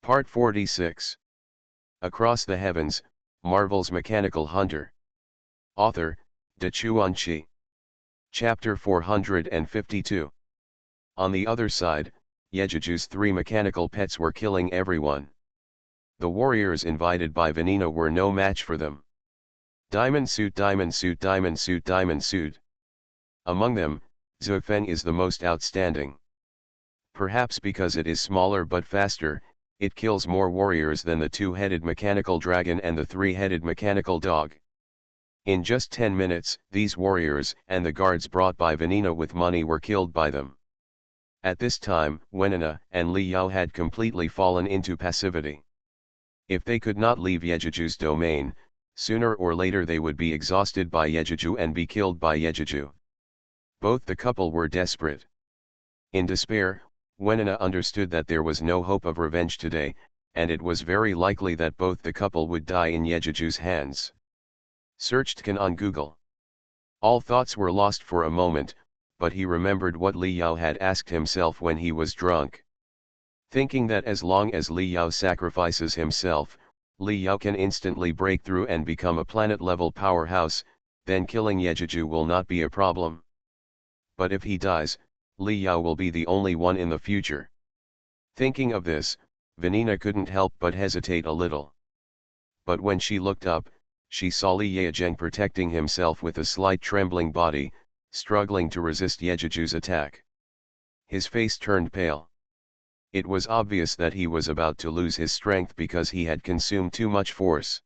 Part 46. Across the Heavens, Marvel's Mechanical Hunter. Author, De Chuan-Chi. Chapter 452. On the other side, Yejuju's 3 mechanical pets were killing everyone. The warriors invited by Vanina were no match for them. Diamond suit, diamond suit, diamond suit, diamond suit. Among them, Zhufen is the most outstanding. Perhaps because it is smaller but faster, it kills more warriors than the 2-headed mechanical dragon and the 3-headed mechanical dog. In just 10 minutes, these warriors and the guards brought by Vanina with money were killed by them. At this time, Wenina and Li Yao had completely fallen into passivity. If they could not leave Yejuju's domain, sooner or later they would be exhausted by Yejuju and be killed by Yejuju. Both the couple were desperate. In despair, Wenina understood that there was no hope of revenge today, and it was very likely that both the couple would die in Yejuju's hands. Searched Can on Google. All thoughts were lost for a moment, but he remembered what Li Yao had asked himself when he was drunk. Thinking that as long as Li Yao sacrifices himself, Li Yao can instantly break through and become a planet-level powerhouse, then killing Yejuju will not be a problem. But if he dies, Li Yao will be the only one in the future. Thinking of this, Vanina couldn't help but hesitate a little. But when she looked up, she saw Li Yaozheng protecting himself with a slight trembling body, struggling to resist Yejuju's attack. His face turned pale. It was obvious that he was about to lose his strength because he had consumed too much force.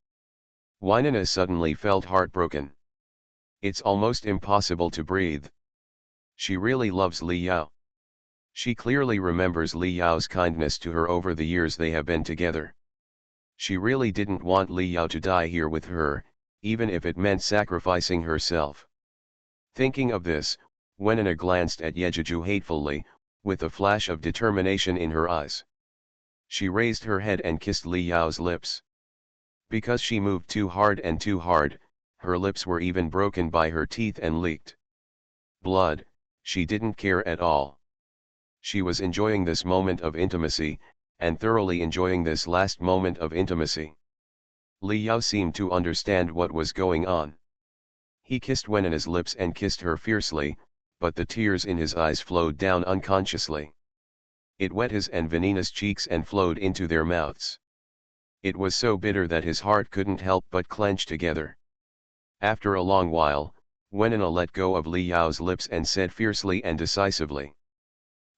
Wenina suddenly felt heartbroken. It's almost impossible to breathe. She really loves Li Yao. She clearly remembers Li Yao's kindness to her over the years they have been together. She really didn't want Li Yao to die here with her, even if it meant sacrificing herself. Thinking of this, Wenina glanced at Yejuju hatefully, with a flash of determination in her eyes. She raised her head and kissed Li Yao's lips. Because she moved too hard, her lips were even broken by her teeth and leaked blood. She didn't care at all. She was enjoying this moment of intimacy, and thoroughly enjoying this last moment of intimacy. Li Yao seemed to understand what was going on. He kissed Wenina's lips and kissed her fiercely, but the tears in his eyes flowed down unconsciously. It wet his and Vanina's cheeks and flowed into their mouths. It was so bitter that his heart couldn't help but clench together. After a long while, Wenina let go of Li Yao's lips and said fiercely and decisively,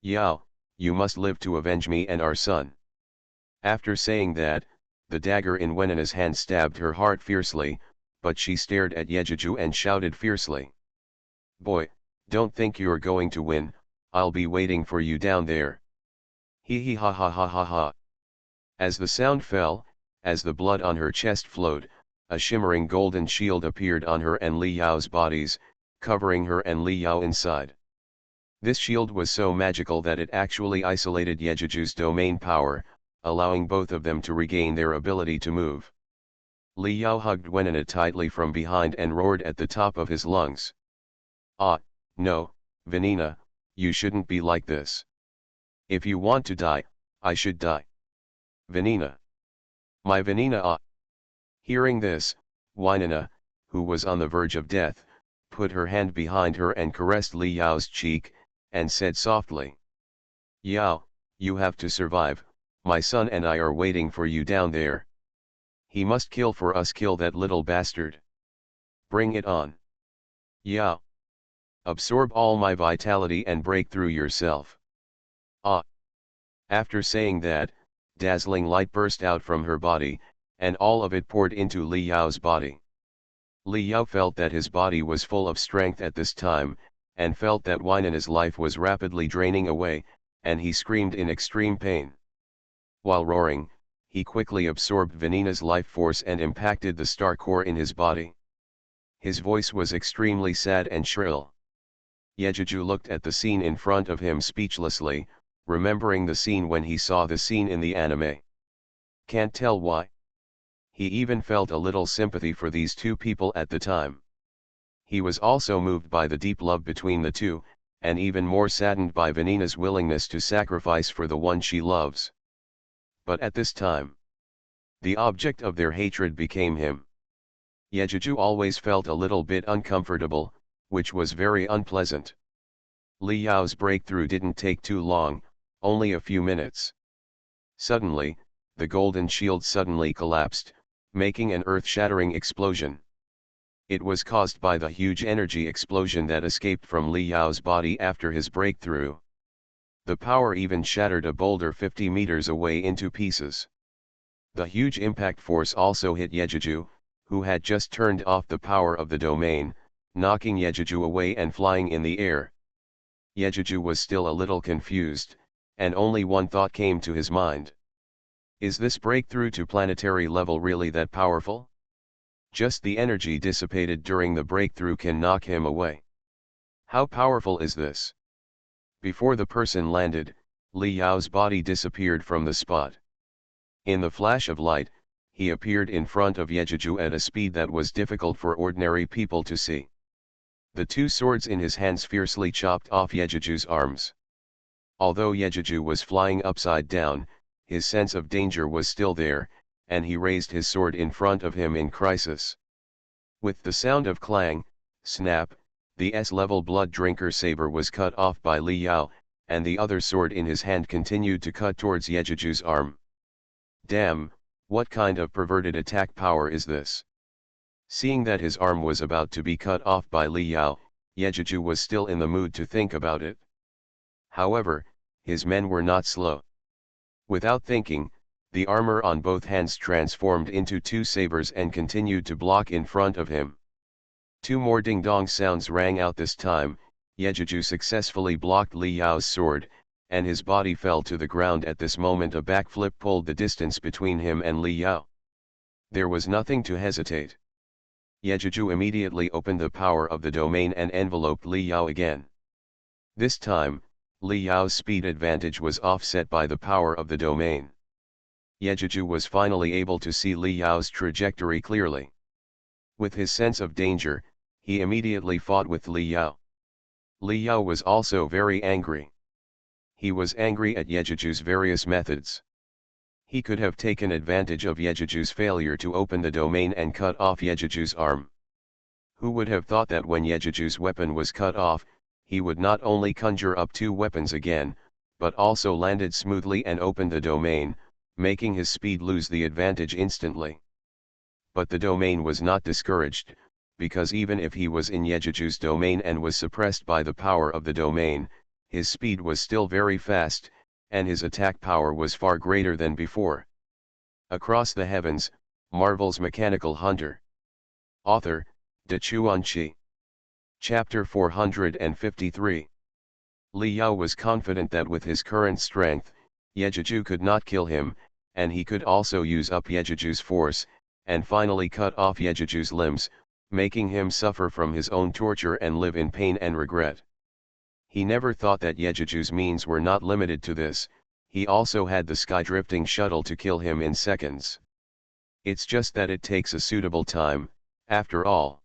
"Yao, you must live to avenge me and our son." After saying that, the dagger in Wenina's hand stabbed her heart fiercely, but she stared at Yejuju and shouted fiercely, "Boy, don't think you're going to win, I'll be waiting for you down there. Hee hee ha ha ha ha ha." As the sound fell, as the blood on her chest flowed, a shimmering golden shield appeared on her and Li Yao's bodies, covering her and Li Yao inside. This shield was so magical that it actually isolated Yejuju's domain power, allowing both of them to regain their ability to move. Li Yao hugged Wenina tightly from behind and roared at the top of his lungs. "Ah, no, Vanina, you shouldn't be like this. If you want to die, I should die. Vanina. My Vanina, ah." Hearing this, Wenina, who was on the verge of death, put her hand behind her and caressed Li Yao's cheek, and said softly, "Yao, you have to survive, my son and I are waiting for you down there. He must kill for us, kill that little bastard. Bring it on. Yao. Absorb all my vitality and break through yourself. Ah." After saying that, dazzling light burst out from her body, and all of it poured into Li Yao's body. Li Yao felt that his body was full of strength at this time, and felt that Wenina's life was rapidly draining away, and he screamed in extreme pain. While roaring, he quickly absorbed Vanina's life force and impacted the star core in his body. His voice was extremely sad and shrill. Yejuju looked at the scene in front of him speechlessly, remembering the scene when he saw the scene in the anime. Can't tell why. He even felt a little sympathy for these two people at the time. He was also moved by the deep love between the two, and even more saddened by Vanina's willingness to sacrifice for the one she loves. But at this time, the object of their hatred became him. Yejuju always felt a little bit uncomfortable, which was very unpleasant. Li Yao's breakthrough didn't take too long, only a few minutes. Suddenly, the golden shield suddenly collapsed, making an earth-shattering explosion. It was caused by the huge energy explosion that escaped from Li Yao's body after his breakthrough. The power even shattered a boulder 50 meters away into pieces. The huge impact force also hit Yejuju, who had just turned off the power of the domain, knocking Yejuju away and flying in the air. Yejuju was still a little confused, and only one thought came to his mind. Is this breakthrough to planetary level really that powerful? Just the energy dissipated during the breakthrough can knock him away. How powerful is this? Before the person landed, Li Yao's body disappeared from the spot. In the flash of light, he appeared in front of Yejuju at a speed that was difficult for ordinary people to see. The two swords in his hands fiercely chopped off Yejuju's arms. Although Yejuju was flying upside down, his sense of danger was still there, and he raised his sword in front of him in crisis. With the sound of clang, snap, the S-level blood drinker saber was cut off by Li Yao, and the other sword in his hand continued to cut towards Yejuju's arm. Damn, what kind of perverted attack power is this? Seeing that his arm was about to be cut off by Li Yao, Yejuju was still in the mood to think about it. However, his men were not slow. Without thinking, the armor on both hands transformed into two sabers and continued to block in front of him. Two more ding-dong sounds rang out this time. Yejuju successfully blocked Li Yao's sword, and his body fell to the ground. At this moment a backflip pulled the distance between him and Li Yao. There was nothing to hesitate. Yejuju immediately opened the power of the domain and enveloped Li Yao again. This time, Li Yao's speed advantage was offset by the power of the domain. Yejuju was finally able to see Li Yao's trajectory clearly. With his sense of danger, he immediately fought with Li Yao. Li Yao was also very angry. He was angry at Yejuju's various methods. He could have taken advantage of Yejuju's failure to open the domain and cut off Yejuju's arm. Who would have thought that when Yejuju's weapon was cut off, he would not only conjure up two weapons again, but also landed smoothly and opened the domain, making his speed lose the advantage instantly. But the domain was not discouraged, because even if he was in Yejuju's domain and was suppressed by the power of the domain, his speed was still very fast, and his attack power was far greater than before. Across the Heavens, Marvel's Mechanical Hunter. Author, Dachuanchi. Chapter 453. Li Yao was confident that with his current strength, Yejuju could not kill him, and he could also use up Yejuju's force, and finally cut off Yejuju's limbs, making him suffer from his own torture and live in pain and regret. He never thought that Yejuju's means were not limited to this. He also had the sky-drifting shuttle to kill him in seconds. It's just that it takes a suitable time, after all.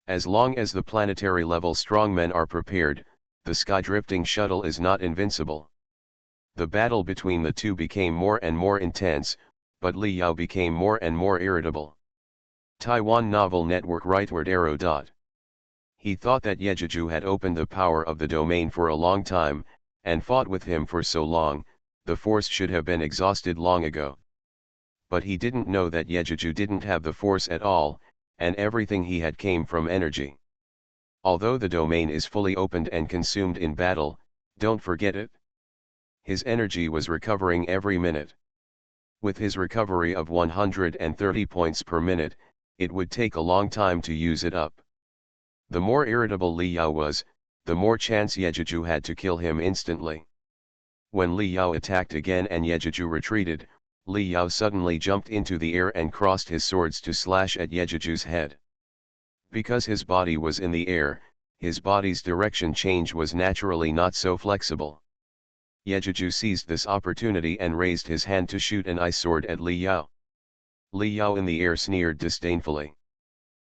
As long as the planetary-level strongmen are prepared, the sky-drifting shuttle is not invincible. The battle between the two became more and more intense, but Li Yao became more and more irritable. Taiwan Novel Network Rightward Arrow. He thought that Yejuju had opened the power of the domain for a long time, and fought with him for so long, the force should have been exhausted long ago. But he didn't know that Yejuju didn't have the force at all, and everything he had came from energy. Although the domain is fully opened and consumed in battle, don't forget it. His energy was recovering every minute. With his recovery of 130 points per minute, it would take a long time to use it up. The more irritable Li Yao was, the more chance Yejuju had to kill him instantly. When Li Yao attacked again and Yejuju retreated, Li Yao suddenly jumped into the air and crossed his swords to slash at Yejuju's head. Because his body was in the air, his body's direction change was naturally not so flexible. Yejuju seized this opportunity and raised his hand to shoot an ice sword at Li Yao. Li Yao in the air sneered disdainfully.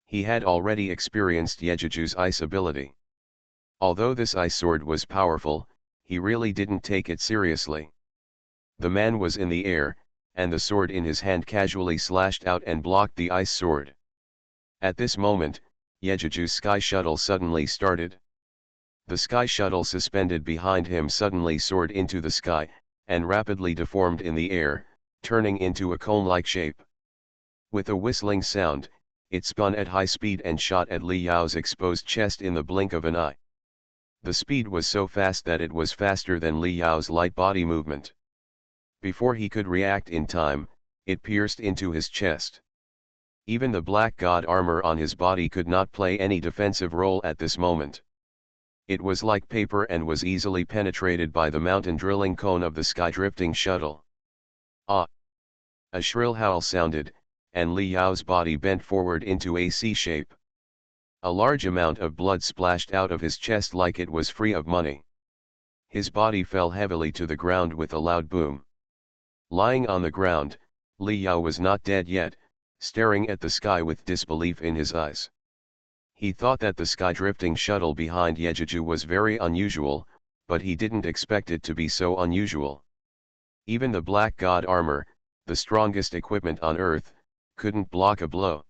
He had already experienced Yejuju's ice ability. Although this ice sword was powerful, he really didn't take it seriously. The man was in the air, and the sword in his hand casually slashed out and blocked the ice sword. At this moment, Yejiju's sky shuttle suddenly started. The sky shuttle suspended behind him suddenly soared into the sky, and rapidly deformed in the air, turning into a cone-like shape. With a whistling sound, it spun at high speed and shot at Li Yao's exposed chest in the blink of an eye. The speed was so fast that it was faster than Li Yao's light body movement. Before he could react in time, it pierced into his chest. Even the black god armor on his body could not play any defensive role at this moment. It was like paper and was easily penetrated by the mountain drilling cone of the sky-drifting shuttle. Ah! A shrill howl sounded, and Li Yao's body bent forward into a C shape. A large amount of blood splashed out of his chest like it was free of money. His body fell heavily to the ground with a loud boom. Lying on the ground, Li Yao was not dead yet, staring at the sky with disbelief in his eyes. He thought that the sky-drifting shuttle behind Yejiju was very unusual, but he didn't expect it to be so unusual. Even the black god armor, the strongest equipment on Earth, couldn't block a blow.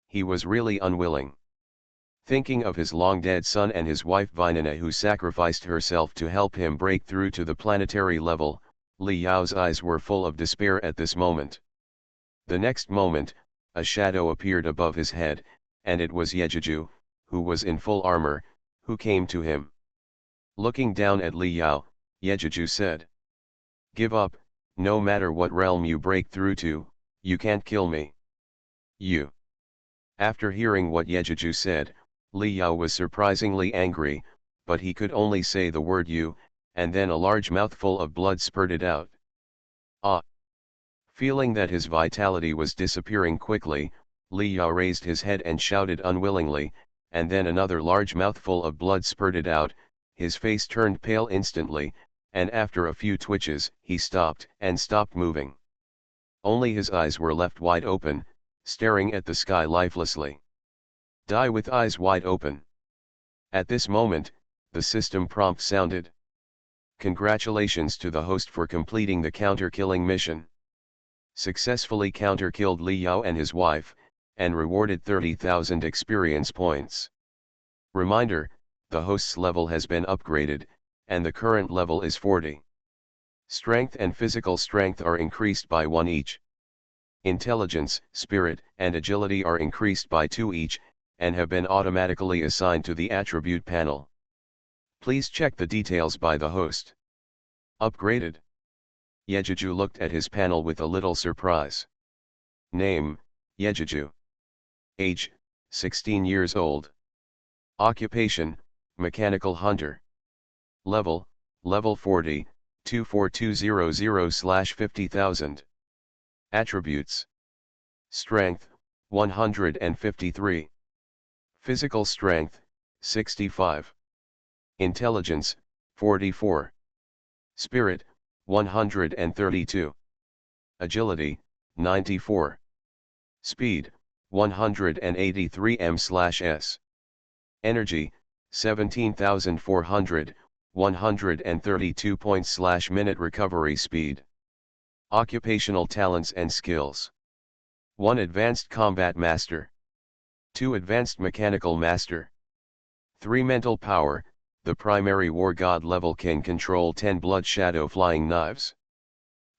He was really unwilling. Thinking of his long-dead son and his wife Vinana who sacrificed herself to help him break through to the planetary level, Li Yao's eyes were full of despair at this moment. The next moment, a shadow appeared above his head, and it was Yejiju, who was in full armor, who came to him. Looking down at Li Yao, Yejiju said, "Give up, no matter what realm you break through to, you can't kill me. You." After hearing what Yejiju said, Li Yao was surprisingly angry, but he could only say the word "you," and then a large mouthful of blood spurted out. Ah! Feeling that his vitality was disappearing quickly, Li Yao raised his head and shouted unwillingly, and then another large mouthful of blood spurted out, his face turned pale instantly, and after a few twitches, he stopped moving. Only his eyes were left wide open, staring at the sky lifelessly. Die with eyes wide open. At this moment, the system prompt sounded. Congratulations to the host for completing the counter-killing mission. Successfully counter-killed Li Yao and his wife, and rewarded 30,000 experience points. Reminder, the host's level has been upgraded, and the current level is 40. Strength and physical strength are increased by 1 each. Intelligence, spirit, and agility are increased by 2 each, and have been automatically assigned to the attribute panel. Please check the details by the host. Upgraded. Yejiju looked at his panel with a little surprise. Name, Yejiju. Age, 16 years old. Occupation, mechanical hunter. Level, level 40, 24200/50,000. Attributes. Strength, 153. Physical strength, 65. Intelligence, 44. Spirit, 132. Agility, 94. Speed, 183 m/s. Energy, 17,400, 132 points/minute. Recovery speed. Occupational talents and skills. 1 Advanced Combat Master. 2 Advanced Mechanical Master. 3 Mental Power, the primary war god level can control 10 blood shadow flying knives.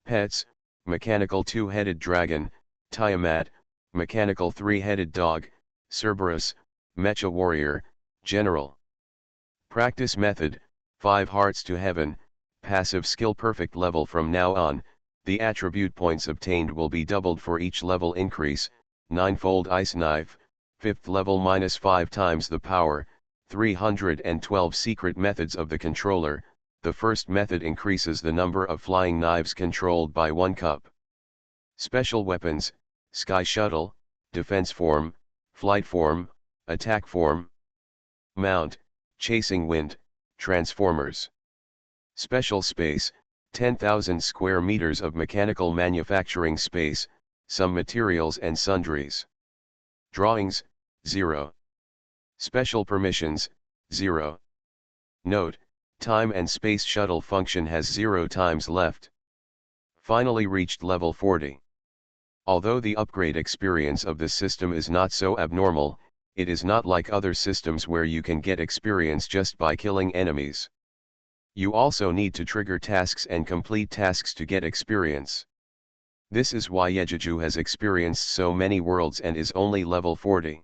Pets, Mechanical 2-headed dragon, Tiamat, Mechanical 3-headed dog, Cerberus, Mecha warrior, general. Practice method, 5 hearts to heaven, passive skill perfect level. From now on, the attribute points obtained will be doubled for each level increase. 9-fold ice knife, 5th level -5 times the power, 312 secret methods of the controller. The first method increases the number of flying knives controlled by 1 cup. Special weapons, Sky Shuttle, Defense Form, Flight Form, Attack Form. Mount, Chasing Wind, Transformers. Special Space, 10,000 square meters of mechanical manufacturing space, some materials and sundries. Drawings, 0. Special Permissions, 0. Note, Time and Space Shuttle function has 0 times left. finally reached level 40. Although the upgrade experience of this system is not so abnormal, it is not like other systems where you can get experience just by killing enemies. You also need to trigger tasks and complete tasks to get experience. This is why Yejuju has experienced so many worlds and is only level 40.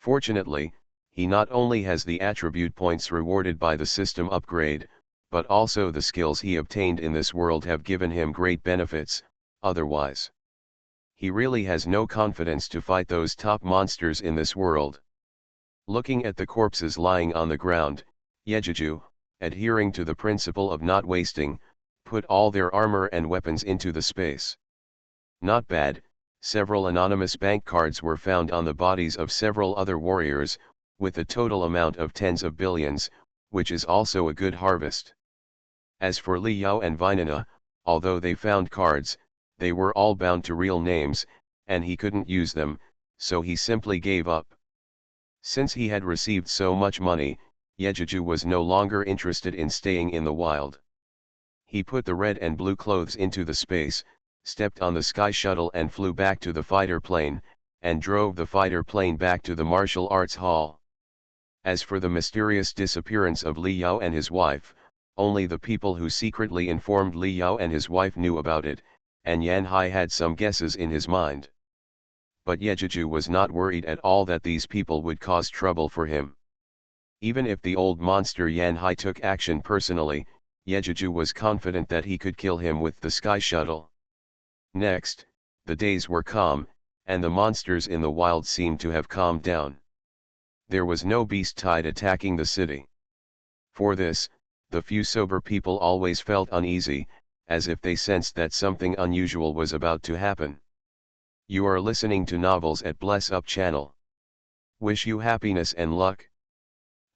Fortunately, he not only has the attribute points rewarded by the system upgrade, but also the skills he obtained in this world have given him great benefits. Otherwise, he really has no confidence to fight those top monsters in this world. Looking at the corpses lying on the ground, Yejuju, adhering to the principle of not wasting, put all their armor and weapons into the space. Not bad. Several anonymous bank cards were found on the bodies of several other warriors, with a total amount of tens of billions, which is also a good harvest. As for Li Yao and Vinana, although they found cards, they were all bound to real names, and he couldn't use them, so he simply gave up. Since he had received so much money, Yejuju was no longer interested in staying in the wild. He put the red and blue clothes into the space, stepped on the sky shuttle and flew back to the fighter plane, and drove the fighter plane back to the martial arts hall. As for the mysterious disappearance of Li Yao and his wife, only the people who secretly informed Li Yao and his wife knew about it, and Yan Hai had some guesses in his mind. But Yejuju was not worried at all that these people would cause trouble for him. Even if the old monster Yan Hai took action personally, Yejuju was confident that he could kill him with the sky shuttle. Next, the days were calm, and the monsters in the wild seemed to have calmed down. There was no beast tide attacking the city. For this, the few sober people always felt uneasy, as if they sensed that something unusual was about to happen. You are listening to Novels at Bless Up channel. Wish you happiness and luck.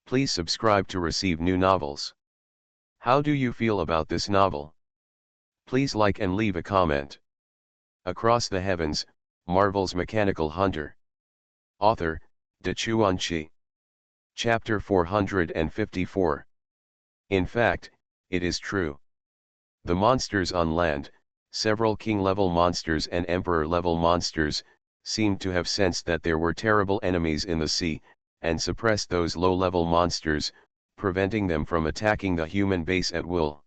Please subscribe to receive new novels. How do you feel about this novel? Please like and leave a comment. Across the Heavens, Marvel's Mechanical Hunter. Author, Dachuan Chi. Chapter 454. In fact, it is true. The monsters on land, several king-level monsters and emperor-level monsters, seemed to have sensed that there were terrible enemies in the sea, and suppressed those low-level monsters, preventing them from attacking the human base at will.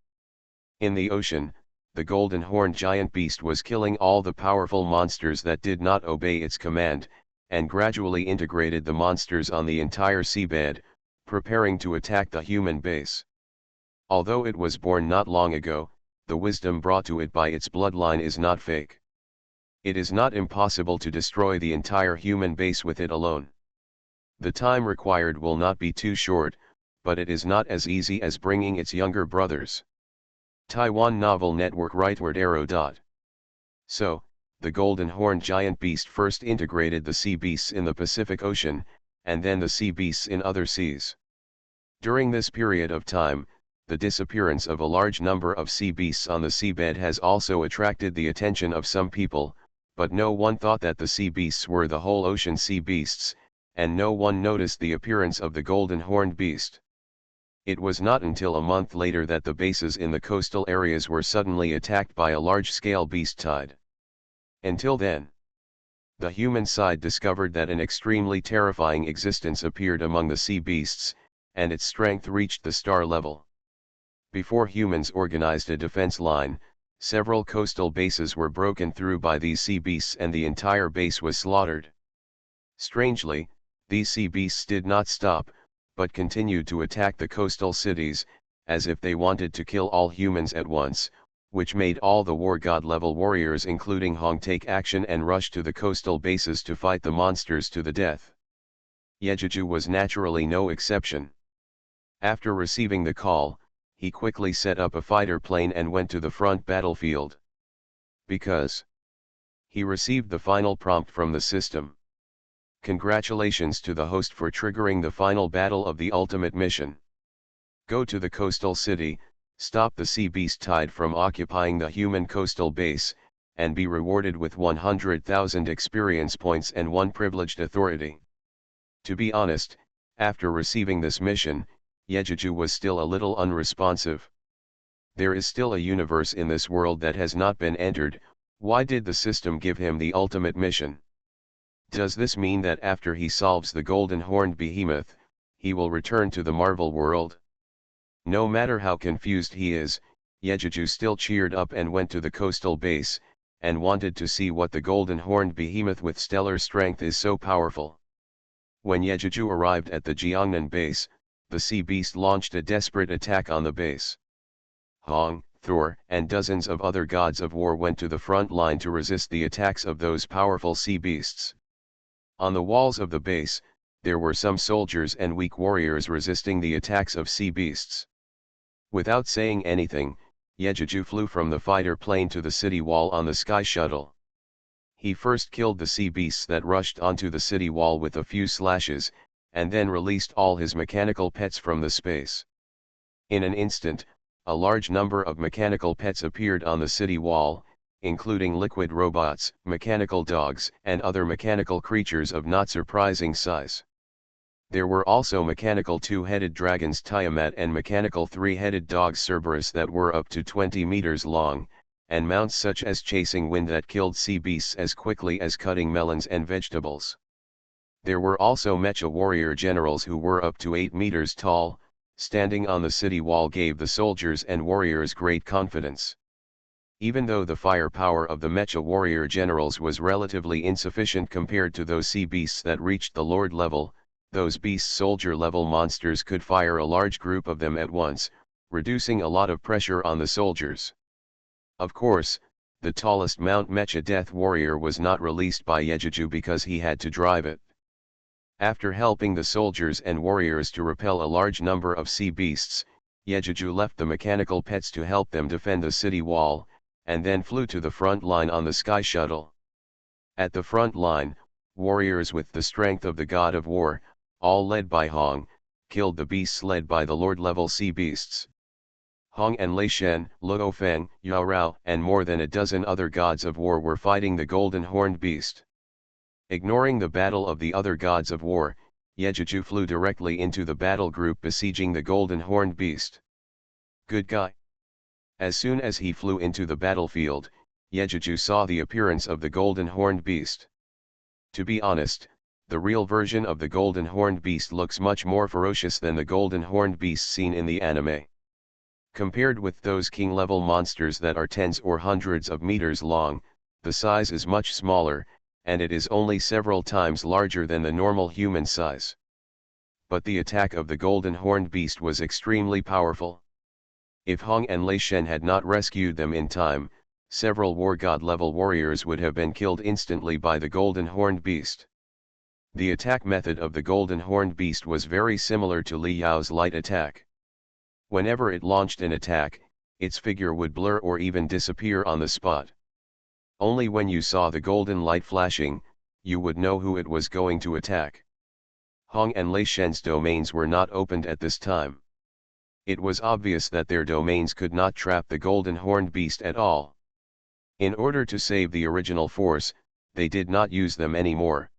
In the ocean, the golden horned giant beast was killing all the powerful monsters that did not obey its command, and gradually integrated the monsters on the entire seabed, preparing to attack the human base. Although it was born not long ago, the wisdom brought to it by its bloodline is not fake. It is not impossible to destroy the entire human base with it alone. The time required will not be too short, but it is not as easy as bringing its younger brothers. Taiwan Novel Network Rightward Arrow. So, the golden horned giant beast first integrated the sea beasts in the Pacific Ocean, and then the sea beasts in other seas. During this period of time, the disappearance of a large number of sea beasts on the seabed has also attracted the attention of some people, but no one thought that the sea beasts were the whole ocean sea beasts, and no one noticed the appearance of the golden horned beast. It was not until a month later that the bases in the coastal areas were suddenly attacked by a large-scale beast tide. Until then, the human side discovered that an extremely terrifying existence appeared among the sea beasts, and its strength reached the star level. Before humans organized a defense line, several coastal bases were broken through by these sea beasts and the entire base was slaughtered. Strangely, these sea beasts did not stop, but continued to attack the coastal cities, as if they wanted to kill all humans at once, which made all the war god level warriors including Hong take action and rush to the coastal bases to fight the monsters to the death. Yejuju was naturally no exception. After receiving the call, he quickly set up a fighter plane and went to the front battlefield. Because he received the final prompt from the system. Congratulations to the host for triggering the final battle of the ultimate mission. Go to the coastal city, stop the sea beast tide from occupying the human coastal base, and be rewarded with 100,000 experience points and 1 privileged authority. To be honest, after receiving this mission, Yejuju was still a little unresponsive. There is still a universe in this world that has not been entered. Why did the system give him the ultimate mission? Does this mean that after he solves the golden horned behemoth, he will return to the Marvel world? No matter how confused he is, Yejuju still cheered up and went to the coastal base, and wanted to see what the golden horned behemoth with stellar strength is so powerful. When Yejuju arrived at the Jiangnan base, the sea beast launched a desperate attack on the base. Hong, Thor, and dozens of other gods of war went to the front line to resist the attacks of those powerful sea beasts. On the walls of the base, there were some soldiers and weak warriors resisting the attacks of sea beasts. Without saying anything, Yejuju flew from the fighter plane to the city wall on the sky shuttle. He first killed the sea beasts that rushed onto the city wall with a few slashes, and then released all his mechanical pets from the space. In an instant, a large number of mechanical pets appeared on the city wall, including liquid robots, mechanical dogs, and other mechanical creatures of not surprising size. There were also mechanical two-headed dragons Tiamat and mechanical three-headed dogs Cerberus that were up to 20 meters long, and mounts such as chasing wind that killed sea beasts as quickly as cutting melons and vegetables. There were also mecha warrior generals who were up to 8 meters tall, standing on the city wall gave the soldiers and warriors great confidence. Even though the firepower of the mecha warrior generals was relatively insufficient compared to those sea beasts that reached the lord level, those beast soldier level monsters could fire a large group of them at once, reducing a lot of pressure on the soldiers. Of course, the tallest Mount Mecha Death Warrior was not released by Yejuju because he had to drive it. After helping the soldiers and warriors to repel a large number of sea beasts, Yejuju left the mechanical pets to help them defend the city wall, and then flew to the front line on the sky shuttle. At the front line, warriors with the strength of the god of war, all led by Hong, killed the beasts led by the lord-level sea beasts. Hong and Lei Shen, Luo Feng, Yao Rao, and more than a dozen other gods of war were fighting the golden horned beast. Ignoring the battle of the other gods of war, Yejuju flew directly into the battle group besieging the golden horned beast. Good guy. As soon as he flew into the battlefield, Yejuju saw the appearance of the golden horned beast. To be honest, the real version of the golden horned beast looks much more ferocious than the golden horned beast seen in the anime. Compared with those king-level monsters that are tens or hundreds of meters long, the size is much smaller, and it is only several times larger than the normal human size. But the attack of the golden horned beast was extremely powerful. If Hong and Lei Shen had not rescued them in time, several war god level warriors would have been killed instantly by the golden horned beast. The attack method of the golden horned beast was very similar to Li Yao's light attack. Whenever it launched an attack, its figure would blur or even disappear on the spot. Only when you saw the golden light flashing, you would know who it was going to attack. Hong and Lei Shen's domains were not opened at this time. It was obvious that their domains could not trap the golden horned beast at all. In order to save the original force, they did not use them anymore.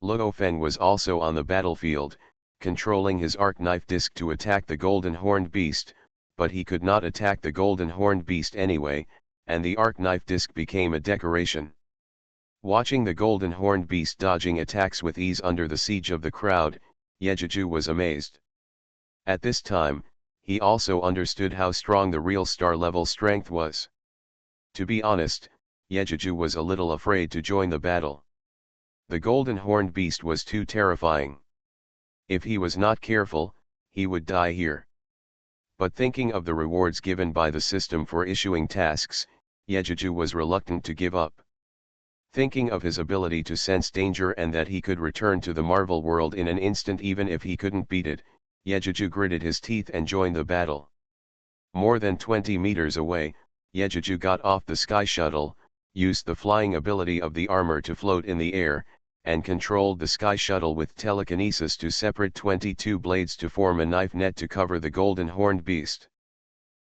Luo Feng was also on the battlefield, controlling his arc knife disc to attack the golden horned beast, but he could not attack the golden horned beast anyway, and the arc knife disc became a decoration. Watching the golden horned beast dodging attacks with ease under the siege of the crowd, Yejuju was amazed. At this time, he also understood how strong the real star-level strength was. To be honest, Yejuju was a little afraid to join the battle. The golden horned beast was too terrifying. If he was not careful, he would die here. But thinking of the rewards given by the system for issuing tasks, Yejuju was reluctant to give up. Thinking of his ability to sense danger and that he could return to the Marvel world in an instant even if he couldn't beat it, Yejuju gritted his teeth and joined the battle. More than 20 meters away, Yejuju got off the sky shuttle, used the flying ability of the armor to float in the air, and controlled the sky shuttle with telekinesis to separate 22 blades to form a knife net to cover the golden horned beast.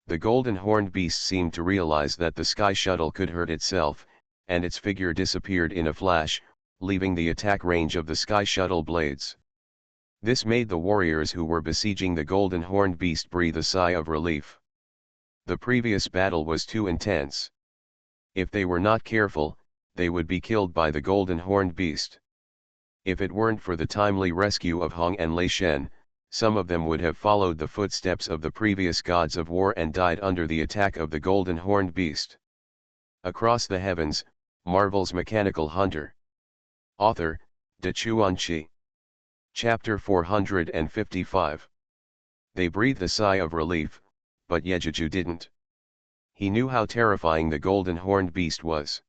The golden horned beast seemed to realize that the sky shuttle could hurt itself, and its figure disappeared in a flash, leaving the attack range of the sky shuttle blades. This made the warriors who were besieging the golden horned beast breathe a sigh of relief. The previous battle was too intense. If they were not careful, they would be killed by the golden horned beast. If it weren't for the timely rescue of Hong and Lei Shen, some of them would have followed the footsteps of the previous gods of war and died under the attack of the golden horned beast. Across the Heavens, Marvel's Mechanical Hunter. Author, De Chuanqi. Chapter 455. They breathed a sigh of relief, but Yejuju didn't. He knew how terrifying the golden horned beast was.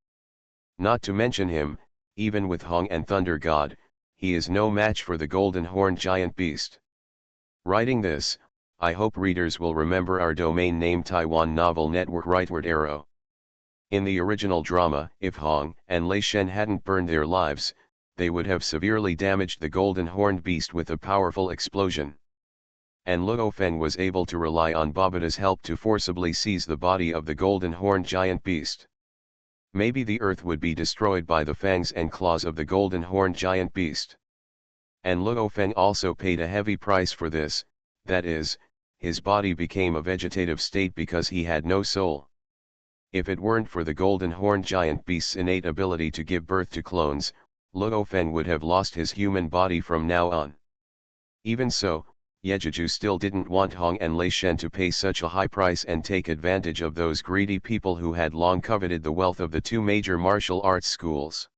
Not to mention him, even with Hong and Thunder God, he is no match for the golden horned giant beast. Writing this, I hope readers will remember our domain name Taiwan Novel Network Rightward Arrow. In the original drama, if Hong and Lei Shen hadn't burned their lives, they would have severely damaged the golden horned beast with a powerful explosion. And Luo Feng was able to rely on Babata's help to forcibly seize the body of the golden horned giant beast. Maybe the earth would be destroyed by the fangs and claws of the golden horned giant beast. And Luo Feng also paid a heavy price for this, that is, his body became a vegetative state because he had no soul. If it weren't for the golden horned giant beast's innate ability to give birth to clones, Luo Feng would have lost his human body from now on. Even so, Yejuju still didn't want Hong and Lei Shen to pay such a high price and take advantage of those greedy people who had long coveted the wealth of the two major martial arts schools.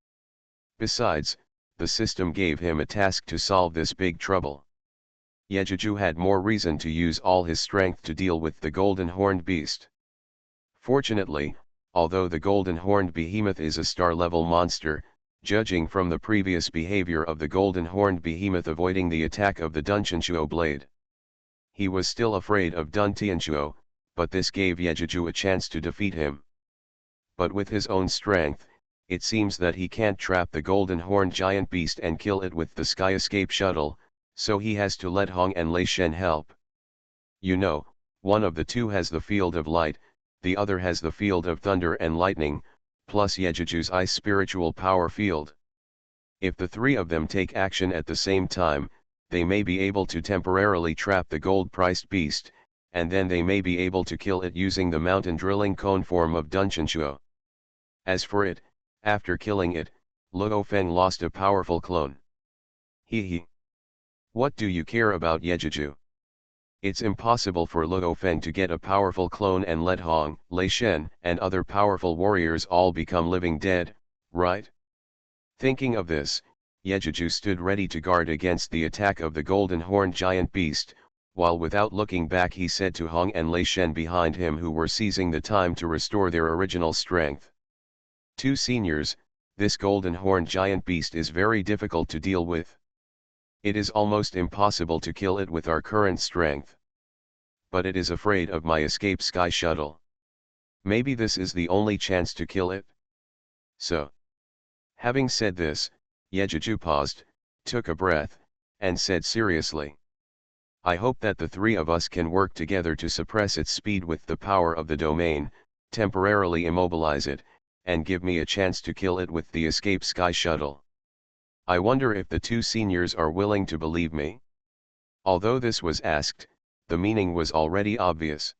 Besides, the system gave him a task to solve this big trouble. Yejuju had more reason to use all his strength to deal with the golden horned beast. Fortunately, although the golden horned behemoth is a star-level monster, judging from the previous behavior of the golden horned behemoth avoiding the attack of the Duntianshuo blade, he was still afraid of Duntianshuo, but this gave Yejuju a chance to defeat him. But with his own strength, it seems that he can't trap the golden horned giant beast and kill it with the Sky Escape shuttle, so he has to let Hong and Lei Shen help. You know, one of the two has the field of light, the other has the field of thunder and lightning, plus Yejuju's ice spiritual power field. If the three of them take action at the same time, they may be able to temporarily trap the gold-priced beast, and then they may be able to kill it using the mountain drilling cone form of Duntianshuo. As for it, after killing it, Luo Feng lost a powerful clone. He. What do you care about Yejuju? It's impossible for Luo Feng to get a powerful clone and let Hong, Lei Shen, and other powerful warriors all become living dead, right? Thinking of this, Yejuju stood ready to guard against the attack of the golden horned giant beast, while without looking back he said to Hong and Lei Shen behind him who were seizing the time to restore their original strength. Two seniors, this golden horned giant beast is very difficult to deal with. It is almost impossible to kill it with our current strength. But it is afraid of my escape sky shuttle. Maybe this is the only chance to kill it. So. Having said this, Yejuju paused, took a breath, and said seriously, I hope that the three of us can work together to suppress its speed with the power of the domain, temporarily immobilize it, and give me a chance to kill it with the escape sky shuttle. I wonder if the two seniors are willing to believe me? Although this was asked, the meaning was already obvious.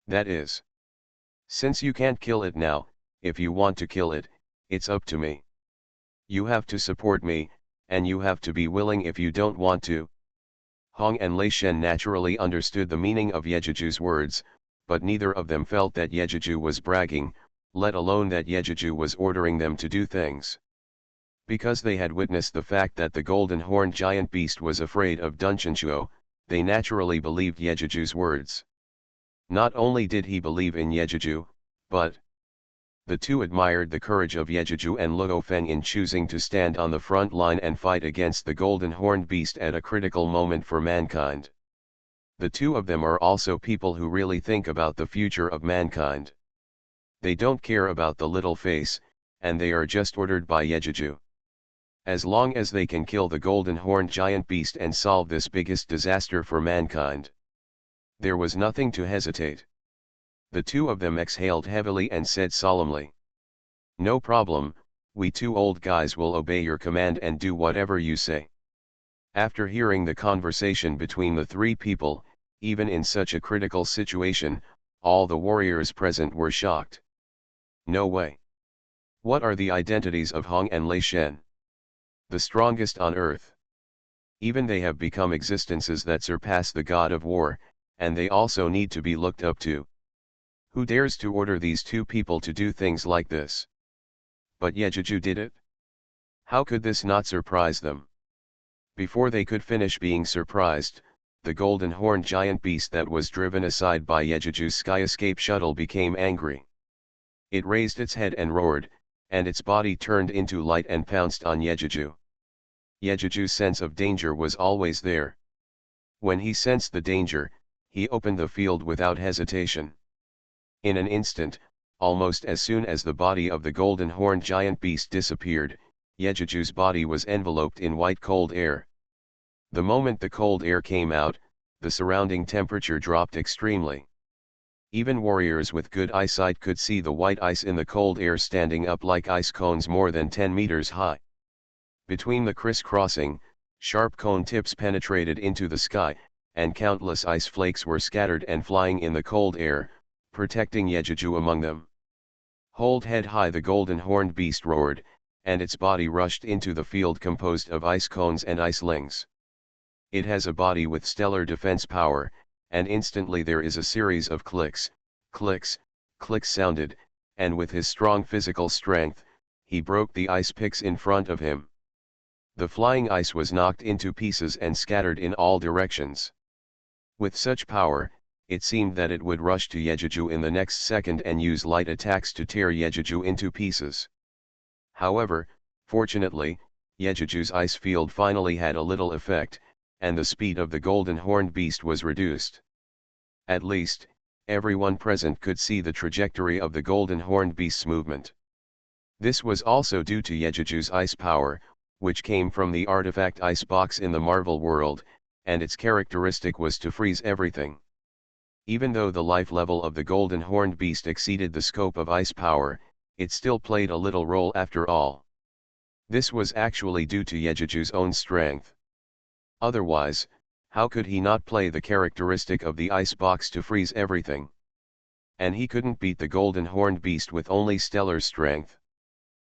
That is, since you can't kill it now, if you want to kill it, it's up to me. You have to support me, and you have to be willing if you don't want to. Hong and Lei Shen naturally understood the meaning of Yejuju's words, but neither of them felt that Yejuju was bragging, let alone that Yejuju was ordering them to do things. Because they had witnessed the fact that the golden horned giant beast was afraid of Duntianshuo, they naturally believed Yejuju's words. Not only did he believe in Yejuju, but the two admired the courage of Yejuju and Luo Feng in choosing to stand on the front line and fight against the golden horned beast at a critical moment for mankind. The two of them are also people who really think about the future of mankind. They don't care about the little face, and they are just ordered by Yejuju. As long as they can kill the golden horned giant beast and solve this biggest disaster for mankind. There was nothing to hesitate. The two of them exhaled heavily and said solemnly, No problem, we two old guys will obey your command and do whatever you say. After hearing the conversation between the three people, even in such a critical situation, All the warriors present were shocked. No way. What are the identities of Hong and Lei Shen? The strongest on earth. Even they have become existences that surpass the god of war, and they also need to be looked up to. Who dares to order these two people to do things like this? But Yejuju did it? How could this not surprise them? Before they could finish being surprised, the golden horned giant beast that was driven aside by Yejuju's sky escape shuttle became angry. It raised its head and roared, and its body turned into light and pounced on Yejuju. Yejuju's sense of danger was always there. When he sensed the danger, he opened the field without hesitation. In an instant, almost as soon as the body of the golden horned giant beast disappeared, Yejuju's body was enveloped in white cold air. The moment the cold air came out, the surrounding temperature dropped extremely. Even warriors with good eyesight could see the white ice in the cold air standing up like ice cones more than 10 meters high. Between the crisscrossing, sharp cone tips penetrated into the sky, and countless ice flakes were scattered and flying in the cold air, protecting Yejuju among them. Hold head high, the golden horned beast roared, and its body rushed into the field composed of ice cones and ice lings. It has a body with stellar defense power, and instantly there is a series of clicks, clicks, clicks sounded, and with his strong physical strength, he broke the ice picks in front of him. The flying ice was knocked into pieces and scattered in all directions. With such power, it seemed that it would rush to Yejuju in the next second and use light attacks to tear Yejuju into pieces. However, fortunately, Yejuju's ice field finally had a little effect, and the speed of the golden horned beast was reduced. At least, everyone present could see the trajectory of the golden horned beast's movement. This was also due to Yejuju's ice power, which came from the artifact ice box in the Marvel world, and its characteristic was to freeze everything. Even though the life level of the golden horned beast exceeded the scope of ice power, it still played a little role after all. This was actually due to Yejuju's own strength. Otherwise, how could he not play the characteristic of the ice box to freeze everything? And he couldn't beat the golden horned beast with only stellar strength.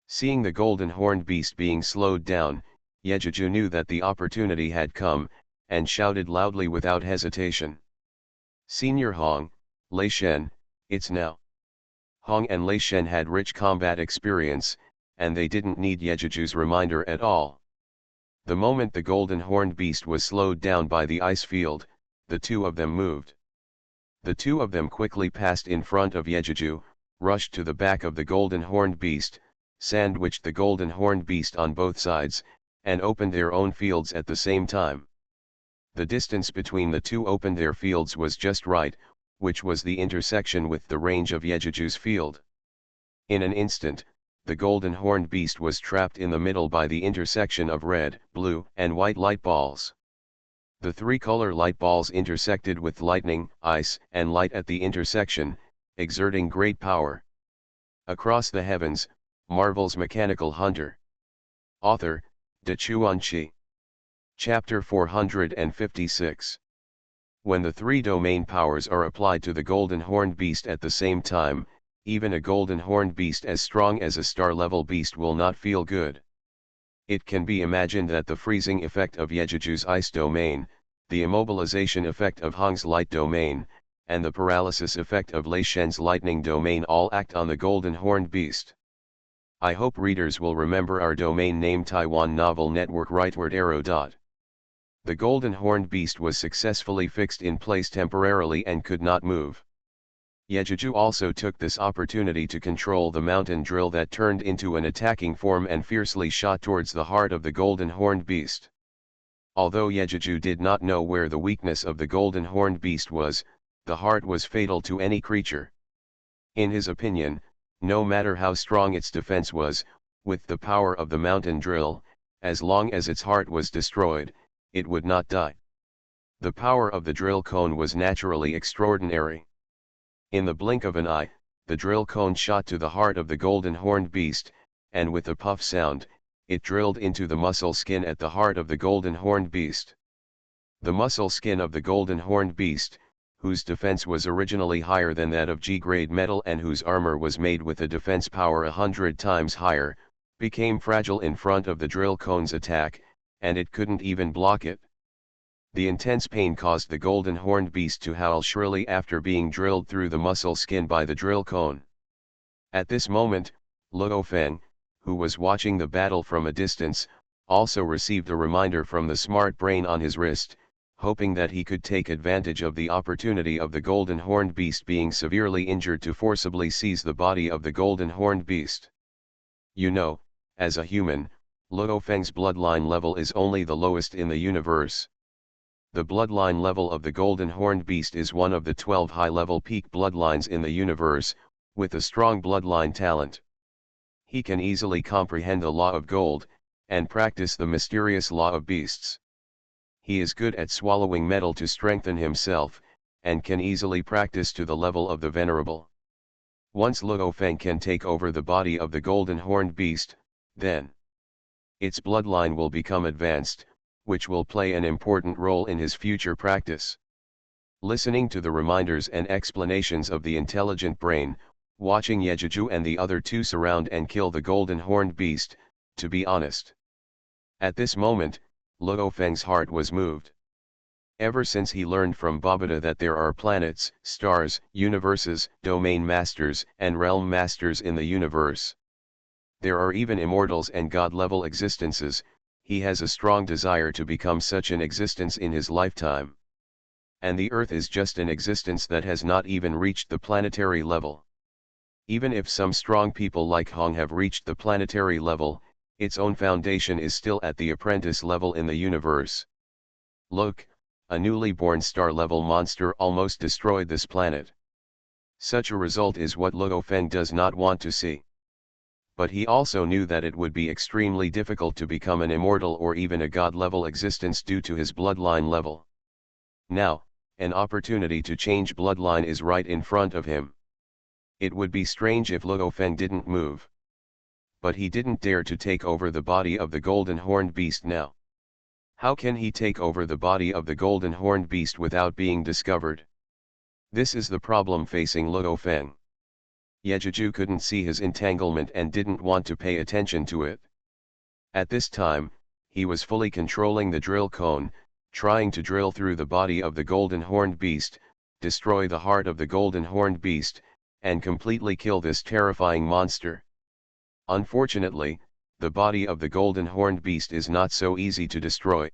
Seeing the golden horned beast being slowed down, Yejuju knew that the opportunity had come, and shouted loudly without hesitation. "Senior Hong, Lei Shen, it's now." Hong and Lei Shen had rich combat experience, and they didn't need Yejuju's reminder at all. The moment the golden horned beast was slowed down by the ice field, the two of them moved. The two of them quickly passed in front of Yejuju, rushed to the back of the golden horned beast, sandwiched the golden horned beast on both sides, and opened their own fields at the same time. The distance between the two opened their fields was just right, which was the intersection with the range of Yejuju's field. In an instant, the golden horned beast was trapped in the middle by the intersection of red, blue, and white light balls. The three-color light balls intersected with lightning, ice, and light at the intersection, exerting great power. Across the Heavens, Marvel's Mechanical Hunter. Author, De Chuan-Chi. Chapter 456. When the three domain powers are applied to the golden horned beast at the same time, even a golden horned beast as strong as a star-level beast will not feel good. It can be imagined that the freezing effect of Yejuju's ice domain, the immobilization effect of Hong's light domain, and the paralysis effect of Lei Shen's lightning domain all act on the golden horned beast. I hope readers will remember our domain name Taiwan Novel Network rightward arrow dot. The golden horned beast was successfully fixed in place temporarily and could not move. Yejuju also took this opportunity to control the mountain drill that turned into an attacking form and fiercely shot towards the heart of the golden horned beast. Although Yejuju did not know where the weakness of the golden horned beast was, the heart was fatal to any creature. In his opinion, no matter how strong its defense was, with the power of the mountain drill, as long as its heart was destroyed, it would not die. The power of the drill cone was naturally extraordinary. In the blink of an eye, the drill cone shot to the heart of the golden horned beast, and with a puff sound, it drilled into the muscle skin at the heart of the golden horned beast. The muscle skin of the golden horned beast, whose defense was originally higher than that of G-grade metal and whose armor was made with a defense power 100 times higher, became fragile in front of the drill cone's attack, and it couldn't even block it. The intense pain caused the golden horned beast to howl shrilly after being drilled through the muscle skin by the drill cone. At this moment, Luo Feng, who was watching the battle from a distance, also received a reminder from the smart brain on his wrist, hoping that he could take advantage of the opportunity of the golden horned beast being severely injured to forcibly seize the body of the golden horned beast. You know, as a human, Luo Feng's bloodline level is only the lowest in the universe. The bloodline level of the golden horned beast is one of the 12 high-level peak bloodlines in the universe, with a strong bloodline talent. He can easily comprehend the law of gold, and practice the mysterious law of beasts. He is good at swallowing metal to strengthen himself, and can easily practice to the level of the venerable. Once Luo Feng can take over the body of the golden horned beast, then its bloodline will become advanced, which will play an important role in his future practice. Listening to the reminders and explanations of the intelligent brain, watching Yejuju and the other two surround and kill the golden horned beast, to be honest. At this moment, Luo Feng's heart was moved. Ever since he learned from Babada that there are planets, stars, universes, domain masters, and realm masters in the universe. There are even immortals and god-level existences. He has a strong desire to become such an existence in his lifetime. And the Earth is just an existence that has not even reached the planetary level. Even if some strong people like Hong have reached the planetary level, its own foundation is still at the apprentice level in the universe. Look, a newly born star-level monster almost destroyed this planet. Such a result is what Luo Feng does not want to see. But he also knew that it would be extremely difficult to become an immortal or even a god-level existence due to his bloodline level. Now, an opportunity to change bloodline is right in front of him. It would be strange if Luo Feng didn't move. But he didn't dare to take over the body of the golden horned beast now. How can he take over the body of the golden horned beast without being discovered? This is the problem facing Luo Feng. Yejuju couldn't see his entanglement and didn't want to pay attention to it. At this time, he was fully controlling the drill cone, trying to drill through the body of the golden horned beast, destroy the heart of the golden horned beast, and completely kill this terrifying monster. Unfortunately, the body of the golden horned beast is not so easy to destroy.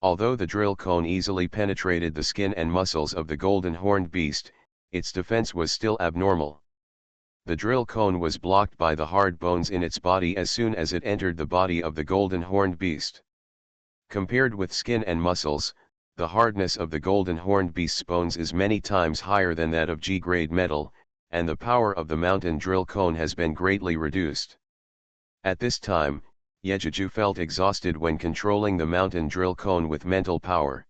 Although the drill cone easily penetrated the skin and muscles of the golden horned beast, its defense was still abnormal. The drill cone was blocked by the hard bones in its body as soon as it entered the body of the golden horned beast. Compared with skin and muscles, the hardness of the golden horned beast's bones is many times higher than that of G-grade metal, and the power of the mountain drill cone has been greatly reduced. At this time, Yejuju felt exhausted when controlling the mountain drill cone with mental power.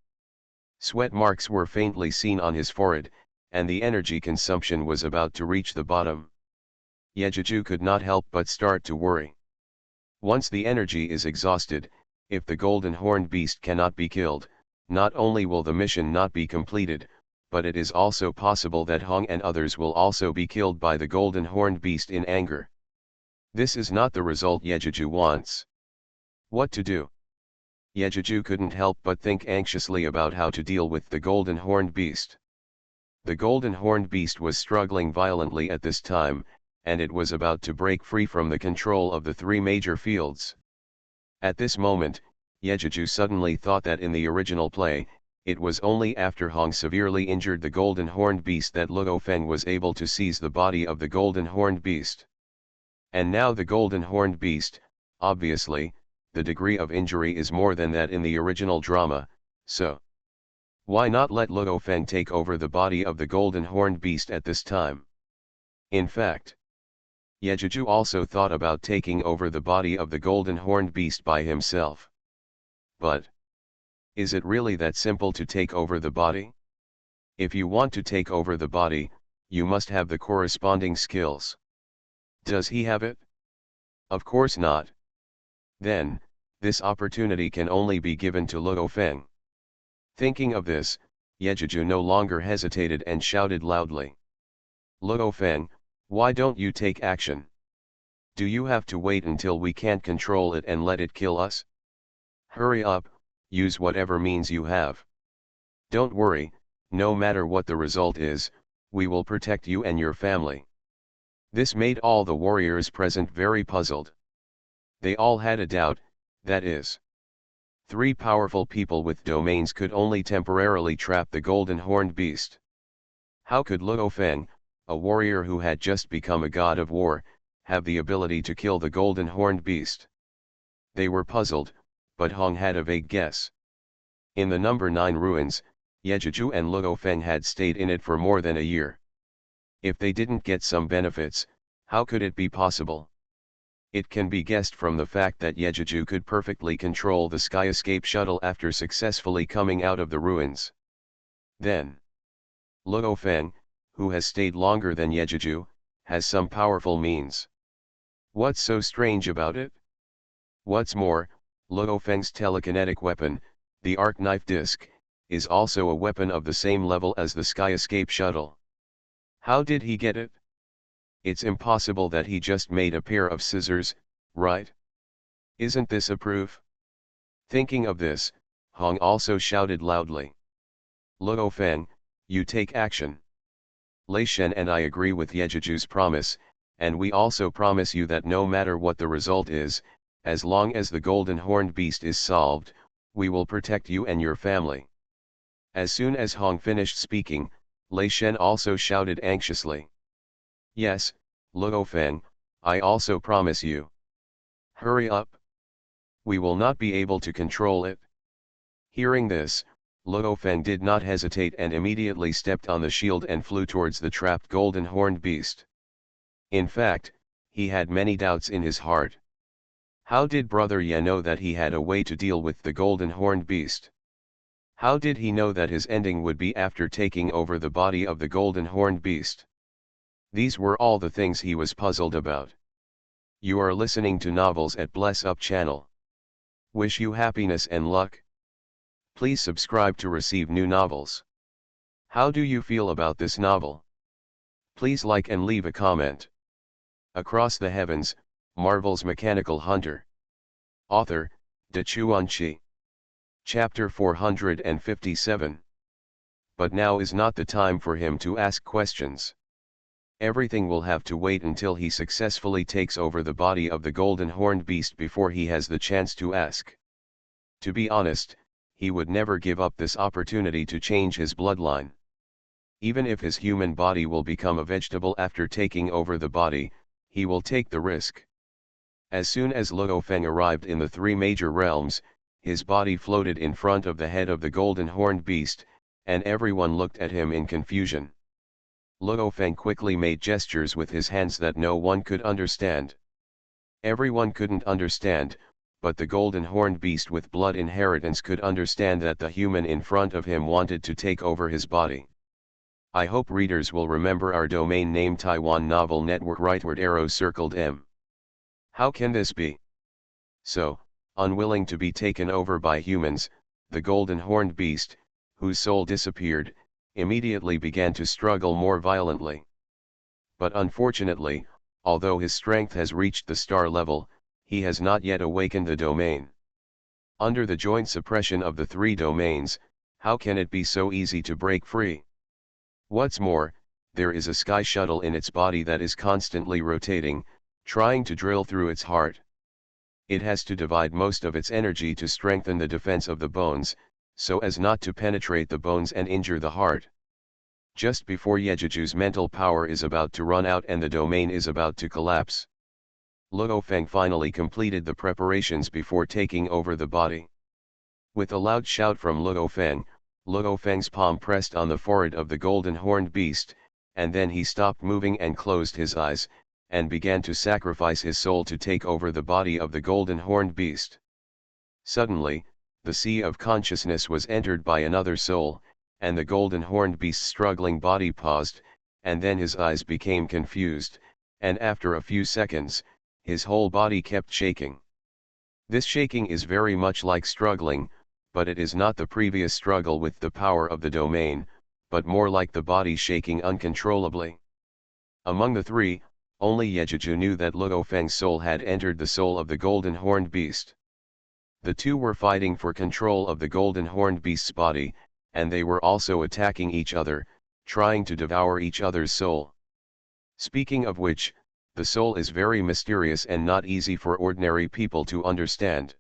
Sweat marks were faintly seen on his forehead, and the energy consumption was about to reach the bottom. Yejuju could not help but start to worry. Once the energy is exhausted, if the golden horned beast cannot be killed, not only will the mission not be completed, but it is also possible that Hong and others will also be killed by the golden horned beast in anger. This is not the result Yejuju wants. What to do? Yejuju couldn't help but think anxiously about how to deal with the golden horned beast. The golden horned beast was struggling violently at this time, and it was about to break free from the control of the three major fields. At this moment, Yejuju suddenly thought that in the original play, it was only after Hong severely injured the golden horned beast that Luo Feng was able to seize the body of the golden horned beast. And now the golden horned beast, obviously, the degree of injury is more than that in the original drama, so why not let Luo Feng take over the body of the golden horned beast at this time? In fact, Yejuju also thought about taking over the body of the golden horned beast by himself. But is it really that simple to take over the body? If you want to take over the body, you must have the corresponding skills. Does he have it? Of course not. Then, this opportunity can only be given to Luo Feng. Thinking of this, Yejuju no longer hesitated and shouted loudly. Luo Feng, why don't you take action? Do you have to wait until we can't control it and let it kill us? Hurry up, use whatever means you have. Don't worry, no matter what the result is, we will protect you and your family. This made all the warriors present very puzzled. They all had a doubt, that is. 3 powerful people with domains could only temporarily trap the golden horned beast. How could Luo Feng, a warrior who had just become a god of war, have the ability to kill the golden horned beast? They were puzzled, but Hong had a vague guess. In the number 9 ruins, Yejuju and Luo Feng had stayed in it for more than a year. If they didn't get some benefits, how could it be possible? It can be guessed from the fact that Yejuju could perfectly control the Sky Escape shuttle after successfully coming out of the ruins. Then, Luo Feng, who has stayed longer than Yejuju, has some powerful means. What's so strange about it? What's more, Luo Feng's telekinetic weapon, the Arc Knife Disc, is also a weapon of the same level as the Sky Escape shuttle. How did he get it? It's impossible that he just made a pair of scissors, right? Isn't this a proof? Thinking of this, Hong also shouted loudly. Luo Feng, you take action. Lei Shen and I agree with Yejuju's promise, and we also promise you that no matter what the result is, as long as the golden horned beast is solved, we will protect you and your family. As soon as Hong finished speaking, Lei Shen also shouted anxiously. Yes, Luo Feng, I also promise you. Hurry up. We will not be able to control it. Hearing this, Luo Feng did not hesitate and immediately stepped on the shield and flew towards the trapped golden horned beast. In fact, he had many doubts in his heart. How did Brother Ye know that he had a way to deal with the golden horned beast? How did he know that his ending would be after taking over the body of the golden horned beast? These were all the things he was puzzled about. You are listening to Novels at Bless Up channel. Wish you happiness and luck. Please subscribe to receive new novels. How do you feel about this novel? Please like and leave a comment. Across the Heavens, Marvel's Mechanical Hunter. Author, De Chuanqi. Chapter 457. But now is not the time for him to ask questions. Everything will have to wait until he successfully takes over the body of the golden horned beast before he has the chance to ask. To be honest, he would never give up this opportunity to change his bloodline. Even if his human body will become a vegetable after taking over the body, he will take the risk. As soon as Luo Feng arrived in the 3 major realms, his body floated in front of the head of the golden horned beast, and everyone looked at him in confusion. Luo Feng quickly made gestures with his hands that no one could understand. Everyone couldn't understand, but the golden horned beast with blood inheritance could understand that the human in front of him wanted to take over his body. I hope readers will remember our domain name Taiwan Novel Network rightward arrow circled M. How can this be? So, unwilling to be taken over by humans, the golden horned beast, whose soul disappeared, immediately began to struggle more violently. But unfortunately, although his strength has reached the star level, he has not yet awakened the domain. Under the joint suppression of the 3 domains, how can it be so easy to break free? What's more, there is a sky shuttle in its body that is constantly rotating, trying to drill through its heart. It has to divide most of its energy to strengthen the defense of the bones, so as not to penetrate the bones and injure the heart. Just before Yejuju's mental power is about to run out and the domain is about to collapse, Luo Feng finally completed the preparations before taking over the body. With a loud shout from Luo Feng's palm pressed on the forehead of the golden horned beast, and then he stopped moving and closed his eyes, and began to sacrifice his soul to take over the body of the golden horned beast. Suddenly, the sea of consciousness was entered by another soul, and the golden horned beast's struggling body paused, and then his eyes became confused, and after a few seconds, his whole body kept shaking. This shaking is very much like struggling, but it is not the previous struggle with the power of the domain, but more like the body shaking uncontrollably. Among the three, only Yejuju knew that Luo Feng's soul had entered the soul of the golden horned beast. The two were fighting for control of the golden horned beast's body, and they were also attacking each other, trying to devour each other's soul. Speaking of which, the soul is very mysterious and not easy for ordinary people to understand.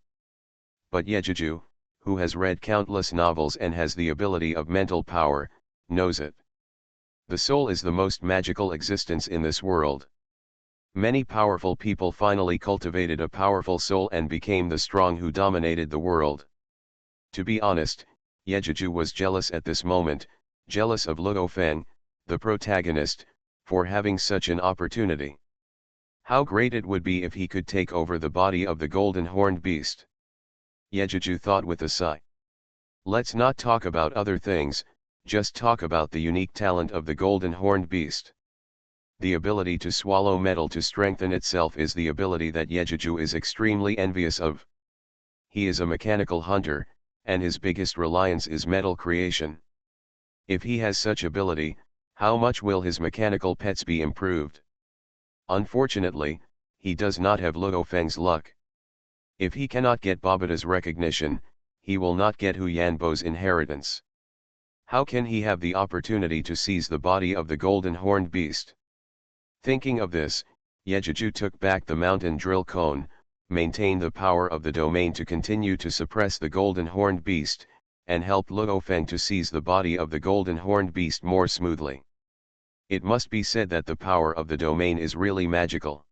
But Yejuju, who has read countless novels and has the ability of mental power, knows it. The soul is the most magical existence in this world. Many powerful people finally cultivated a powerful soul and became the strong who dominated the world. To be honest, Yejuju was jealous at this moment, jealous of Luo Feng, the protagonist, for having such an opportunity. How great it would be if he could take over the body of the golden horned beast. Yejuju thought with a sigh. Let's not talk about other things, just talk about the unique talent of the golden horned beast. The ability to swallow metal to strengthen itself is the ability that Yejuju is extremely envious of. He is a mechanical hunter, and his biggest reliance is metal creation. If he has such ability, how much will his mechanical pets be improved? Unfortunately, he does not have Luo Feng's luck. If he cannot get Babata's recognition, he will not get Hu Yanbo's inheritance. How can he have the opportunity to seize the body of the golden horned beast? Thinking of this, Yejuju took back the mountain drill cone, maintained the power of the domain to continue to suppress the golden horned beast, and helped Luo Feng to seize the body of the golden horned beast more smoothly. It must be said that the power of the domain is really magical.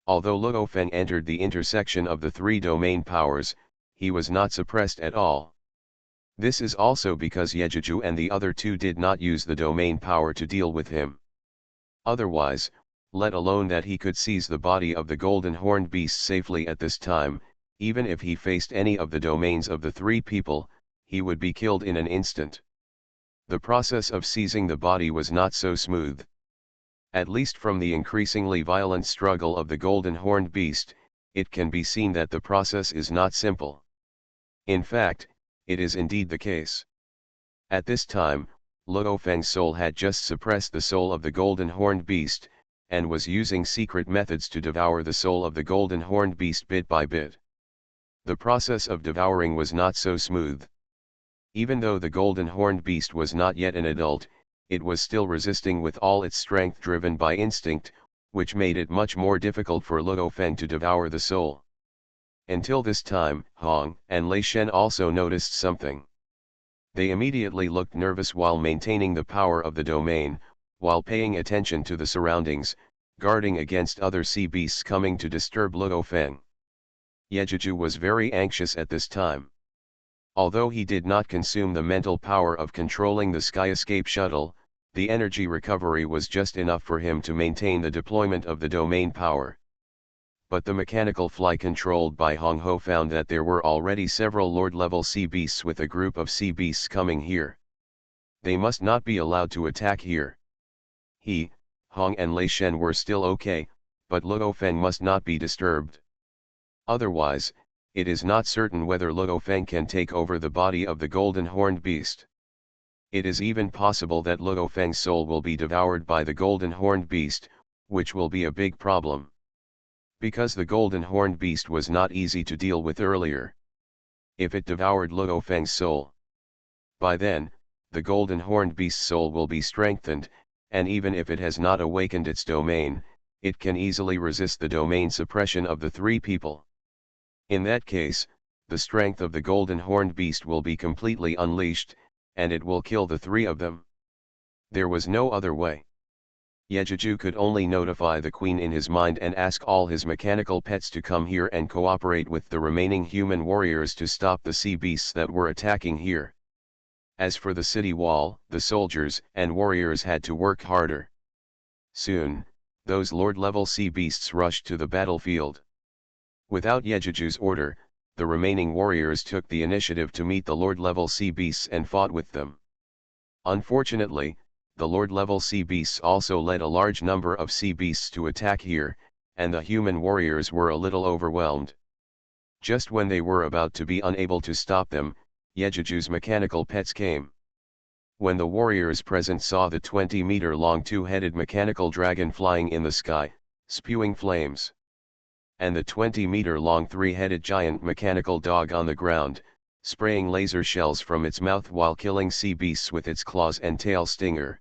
Although Luo Feng entered the intersection of the three domain powers, he was not suppressed at all. This is also because Yejuju and the other two did not use the domain power to deal with him. Otherwise, let alone that he could seize the body of the golden horned beast safely at this time, even if he faced any of the domains of the three people, he would be killed in an instant. The process of seizing the body was not so smooth. At least from the increasingly violent struggle of the golden horned beast, it can be seen that the process is not simple. In fact, it is indeed the case. At this time, Luo Feng's soul had just suppressed the soul of the golden horned beast, and was using secret methods to devour the soul of the golden horned beast bit by bit. The process of devouring was not so smooth. Even though the golden horned beast was not yet an adult, it was still resisting with all its strength driven by instinct, which made it much more difficult for Luo Feng to devour the soul. Until this time, Hong and Lei Shen also noticed something. They immediately looked nervous while maintaining the power of the domain, while paying attention to the surroundings, guarding against other sea beasts coming to disturb Luo Feng. Yejuju was very anxious at this time. Although he did not consume the mental power of controlling the Sky Escape shuttle, the energy recovery was just enough for him to maintain the deployment of the domain power. But the mechanical fly controlled by Hong Ho found that there were already several Lord-level sea beasts with a group of sea beasts coming here. They must not be allowed to attack here. He, Hong and Lei Shen were still okay, but Luo Feng must not be disturbed. Otherwise, it is not certain whether Luo Feng can take over the body of the golden horned beast. It is even possible that Luo Feng's soul will be devoured by the golden horned beast, which will be a big problem. Because the golden horned beast was not easy to deal with earlier. If it devoured Luo Feng's soul, by then, the golden horned beast's soul will be strengthened, and even if it has not awakened its domain, it can easily resist the domain suppression of the three people. In that case, the strength of the golden horned beast will be completely unleashed, and it will kill the three of them. There was no other way. Yejuju could only notify the queen in his mind and ask all his mechanical pets to come here and cooperate with the remaining human warriors to stop the sea beasts that were attacking here. As for the city wall, the soldiers and warriors had to work harder. Soon, those lord-level sea beasts rushed to the battlefield. Without Yejuju's order, the remaining warriors took the initiative to meet the lord-level sea beasts and fought with them. Unfortunately, the lord-level sea beasts also led a large number of sea beasts to attack here, and the human warriors were a little overwhelmed. Just when they were about to be unable to stop them, Yejuju's mechanical pets came. When the warriors present saw the 20-meter-long two-headed mechanical dragon flying in the sky, spewing flames, and the 20-meter-long three-headed giant mechanical dog on the ground, spraying laser shells from its mouth while killing sea beasts with its claws and tail stinger,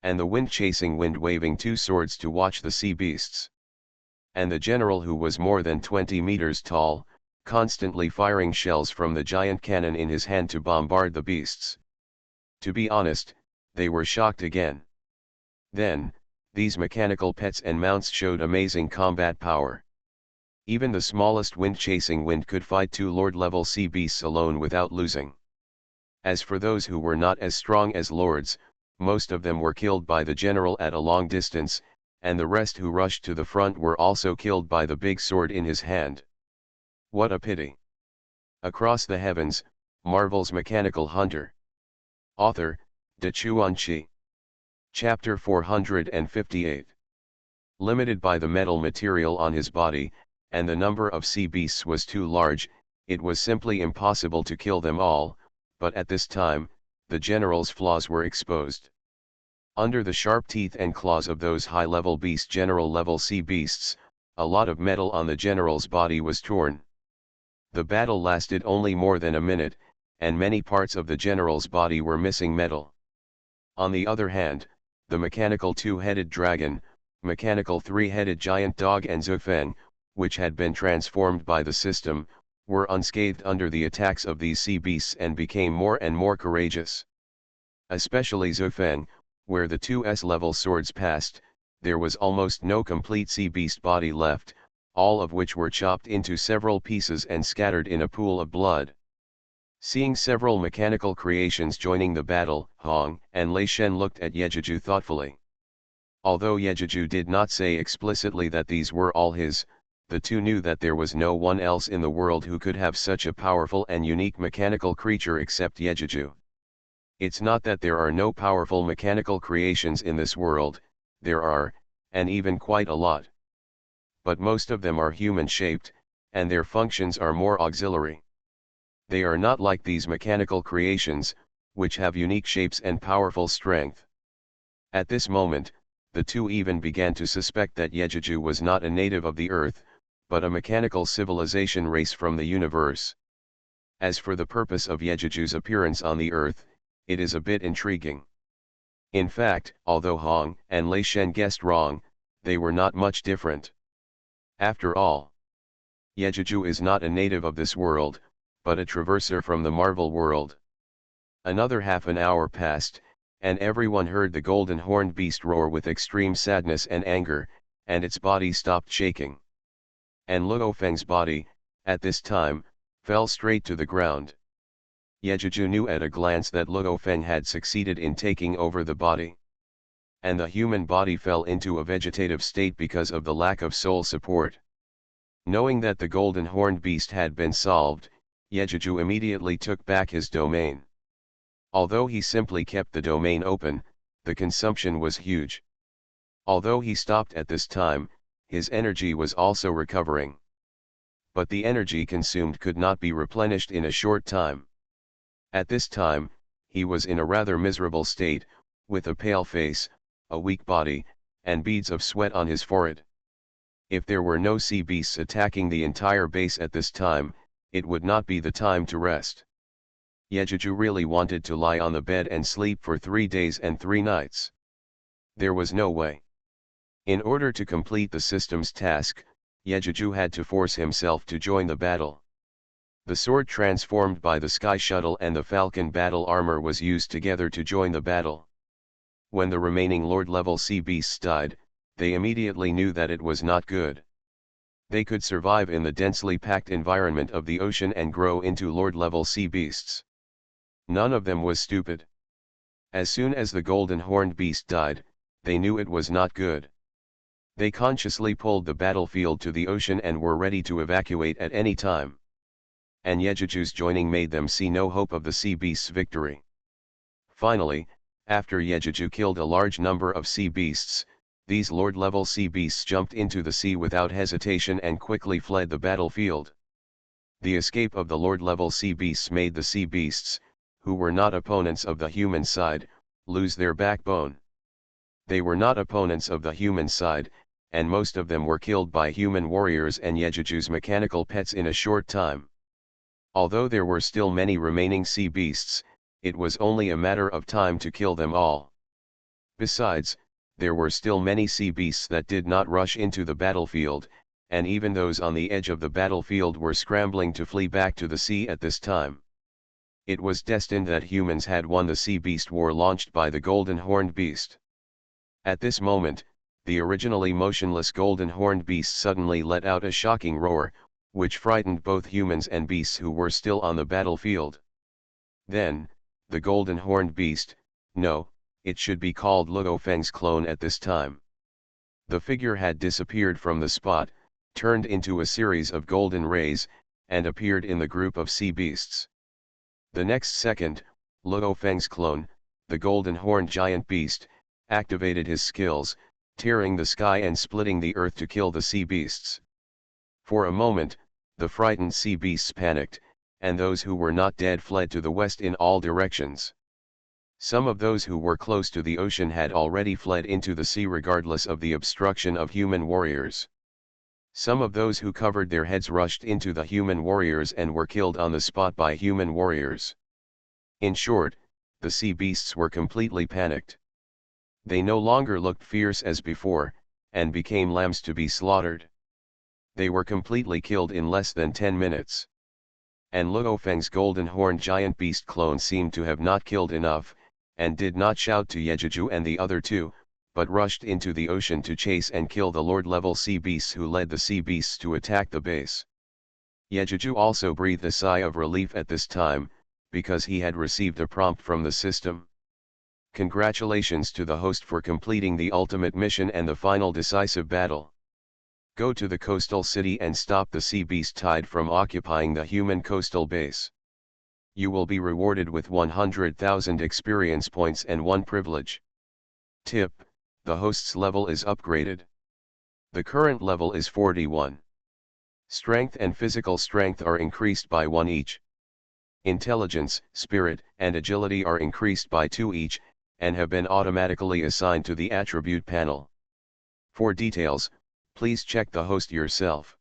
and the wind-chasing wind waving two swords to watch the sea beasts, and the general who was more than 20 meters tall, constantly firing shells from the giant cannon in his hand to bombard the beasts. To be honest, they were shocked again. Then, these mechanical pets and mounts showed amazing combat power. Even the smallest wind-chasing wind could fight two Lord-level sea beasts alone without losing. As for those who were not as strong as lords, most of them were killed by the general at a long distance, and the rest who rushed to the front were also killed by the big sword in his hand. What a pity! Across the Heavens, Marvel's Mechanical Hunter. Author, Chuanchi. Chapter 458. Limited by the metal material on his body, and the number of sea beasts was too large, it was simply impossible to kill them all, but at this time, the general's flaws were exposed. Under the sharp teeth and claws of those high-level general-level sea beasts, a lot of metal on the general's body was torn. The battle lasted only more than a minute, and many parts of the general's body were missing metal. On the other hand, the mechanical two-headed dragon, mechanical three-headed giant dog and Zufeng, which had been transformed by the system, were unscathed under the attacks of these sea beasts and became more and more courageous. Especially Zufeng, where the two S-level swords passed, there was almost no complete sea beast body left, all of which were chopped into several pieces and scattered in a pool of blood. Seeing several mechanical creations joining the battle, Hong and Lei Shen looked at Yejuju thoughtfully. Although Yejuju did not say explicitly that these were all his, the two knew that there was no one else in the world who could have such a powerful and unique mechanical creature except Yejuju. It's not that there are no powerful mechanical creations in this world, there are, and even quite a lot. But most of them are human-shaped, and their functions are more auxiliary. They are not like these mechanical creations, which have unique shapes and powerful strength. At this moment, the two even began to suspect that Yejuju was not a native of the Earth, but a mechanical civilization race from the universe. As for the purpose of Yejuju's appearance on the Earth, it is a bit intriguing. In fact, although Hong and Lei Shen guessed wrong, they were not much different. After all, Yejuju is not a native of this world, but a traverser from the Marvel world. Another half an hour passed, and everyone heard the golden horned beast roar with extreme sadness and anger, and its body stopped shaking. And Luo Feng's body, at this time, fell straight to the ground. Yejuju knew at a glance that Luo Feng had succeeded in taking over the body. And the human body fell into a vegetative state because of the lack of soul support. Knowing that the golden horned beast had been solved, Yejuju immediately took back his domain. Although he simply kept the domain open, the consumption was huge. Although he stopped at this time, his energy was also recovering. But the energy consumed could not be replenished in a short time. At this time, he was in a rather miserable state, with a pale face, a weak body, and beads of sweat on his forehead. If there were no sea beasts attacking the entire base at this time, it would not be the time to rest. Yejuju really wanted to lie on the bed and sleep for 3 days and 3 nights. There was no way. In order to complete the system's task, Yejuju had to force himself to join the battle. The sword transformed by the Sky Shuttle and the Falcon battle armor was used together to join the battle. When the remaining Lord-level sea beasts died, they immediately knew that it was not good. They could survive in the densely packed environment of the ocean and grow into Lord-level sea beasts. None of them was stupid. As soon as the golden horned beast died, they knew it was not good. They consciously pulled the battlefield to the ocean and were ready to evacuate at any time. And Yejuju's joining made them see no hope of the sea beast's victory. Finally, after Yejuju killed a large number of sea beasts, these Lord-level sea beasts jumped into the sea without hesitation and quickly fled the battlefield. The escape of the Lord-level sea beasts made the sea beasts, who were not opponents of the human side, lose their backbone. They were not opponents of the human side, and most of them were killed by human warriors and Yejuju's mechanical pets in a short time. Although there were still many remaining sea beasts, it was only a matter of time to kill them all. Besides, there were still many sea beasts that did not rush into the battlefield, and even those on the edge of the battlefield were scrambling to flee back to the sea at this time. It was destined that humans had won the sea beast war launched by the golden horned beast. At this moment, the originally motionless golden horned beast suddenly let out a shocking roar, which frightened both humans and beasts who were still on the battlefield. Then, the golden horned beast, no, it should be called Luo Feng's clone at this time. The figure had disappeared from the spot, turned into a series of golden rays, and appeared in the group of sea beasts. The next second, Luo Feng's clone, the golden horned giant beast, activated his skills, tearing the sky and splitting the earth to kill the sea beasts. For a moment, the frightened sea beasts panicked, and those who were not dead fled to the west in all directions. Some of those who were close to the ocean had already fled into the sea regardless of the obstruction of human warriors. Some of those who covered their heads rushed into the human warriors and were killed on the spot by human warriors. In short, the sea beasts were completely panicked. They no longer looked fierce as before, and became lambs to be slaughtered. They were completely killed in less than 10 minutes. And Luo Feng's golden horned giant beast clone seemed to have not killed enough, and did not shout to Yejuju and the other two, but rushed into the ocean to chase and kill the Lord-level sea beasts who led the sea beasts to attack the base. Yejuju also breathed a sigh of relief at this time, because he had received a prompt from the system. Congratulations to the host for completing the ultimate mission and the final decisive battle. Go to the coastal city and stop the sea beast tide from occupying the human coastal base. You will be rewarded with 100,000 experience points and 1 privilege. Tip: the host's level is upgraded. The current level is 41. Strength and physical strength are increased by 1 each. Intelligence, spirit, and agility are increased by 2 each, and have been automatically assigned to the attribute panel. For details, please check the host yourself.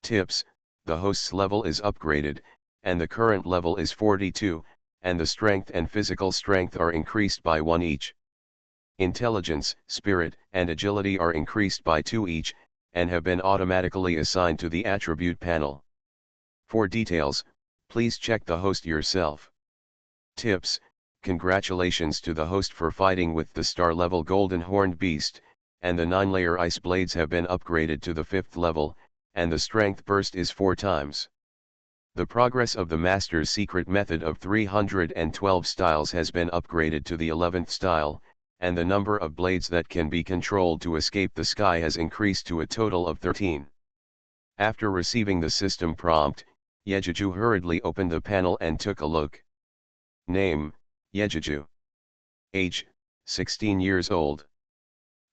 Tips: the host's level is upgraded, and the current level is 42, and the strength and physical strength are increased by 1 each. Intelligence, spirit, and agility are increased by 2 each, and have been automatically assigned to the attribute panel. For details, please check the host yourself. Tips: congratulations to the host for fighting with the star-level golden horned beast, and the 9-layer ice blades have been upgraded to the 5th level, and the strength burst is 4 times. The progress of the master's secret method of 312 styles has been upgraded to the 11th style, and the number of blades that can be controlled to escape the sky has increased to a total of 13. After receiving the system prompt, Yejuju hurriedly opened the panel and took a look. Name: Yejuju. Age: 16 years old.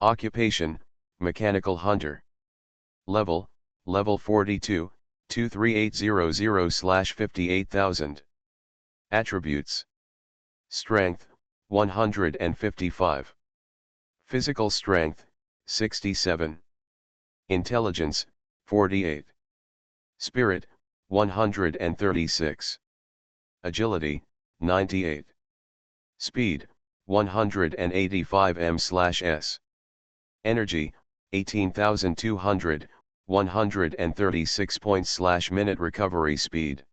Occupation: mechanical hunter. Level: level 42, 23800/58000. Attributes: strength: 155. Physical strength: 67. Intelligence: 48. Spirit: 136. Agility: 98. Speed: 185 m/s. Energy: 18,200, 136 points/minute. Recovery speed.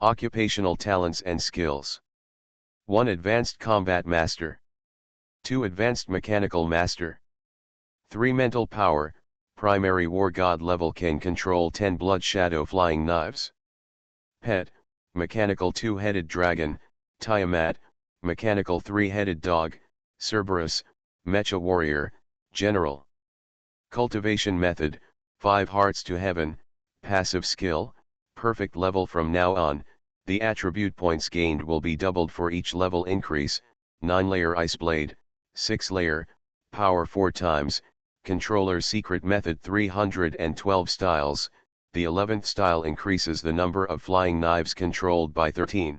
Occupational talents and skills: 1 Advanced Combat Master. 2 Advanced Mechanical Master. 3 Mental Power, primary war god level, can control 10 blood shadow flying knives. Pet: mechanical 2-headed dragon, Tiamat, mechanical 3-headed dog, Cerberus, mecha warrior, general. Cultivation method: 5 hearts to heaven. Passive skill: perfect level. From now on, the attribute points gained will be doubled for each level increase. 9-layer ice blade, 6-layer, power 4 times. Controller secret method: 312 styles. the 11th style increases the number of flying knives controlled by 13.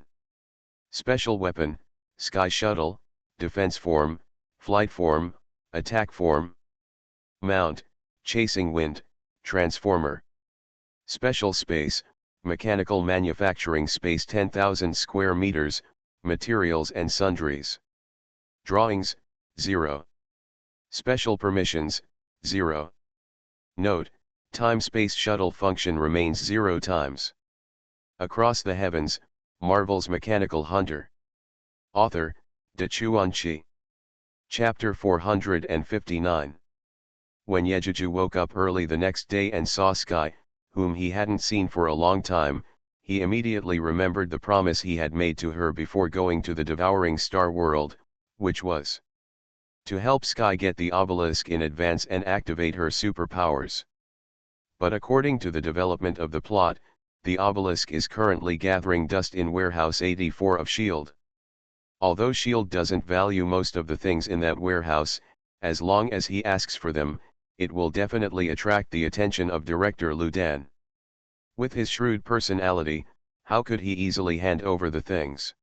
Special weapon, Sky Shuttle, Defense Form, Flight Form, Attack Form. Mount, Chasing Wind, Transformer. Special Space, Mechanical Manufacturing Space 10,000 square meters, Materials and Sundries. Drawings, 0. Special Permissions, 0. Note, Time-Space Shuttle function remains 0 times. Across the Heavens, Marvel's Mechanical Hunter. Author, Dachuan Chi. Chapter 459. When Yejuju woke up early the next day and saw Sky, whom he hadn't seen for a long time, he immediately remembered the promise he had made to her before going to the devouring star world, which was to help Sky get the obelisk in advance and activate her superpowers. But according to the development of the plot, the obelisk is currently gathering dust in Warehouse 84 of S.H.I.E.L.D. Although S.H.I.E.L.D. doesn't value most of the things in that warehouse, as long as he asks for them, it will definitely attract the attention of Director Lu Dan. With his shrewd personality, how could he easily hand over the things?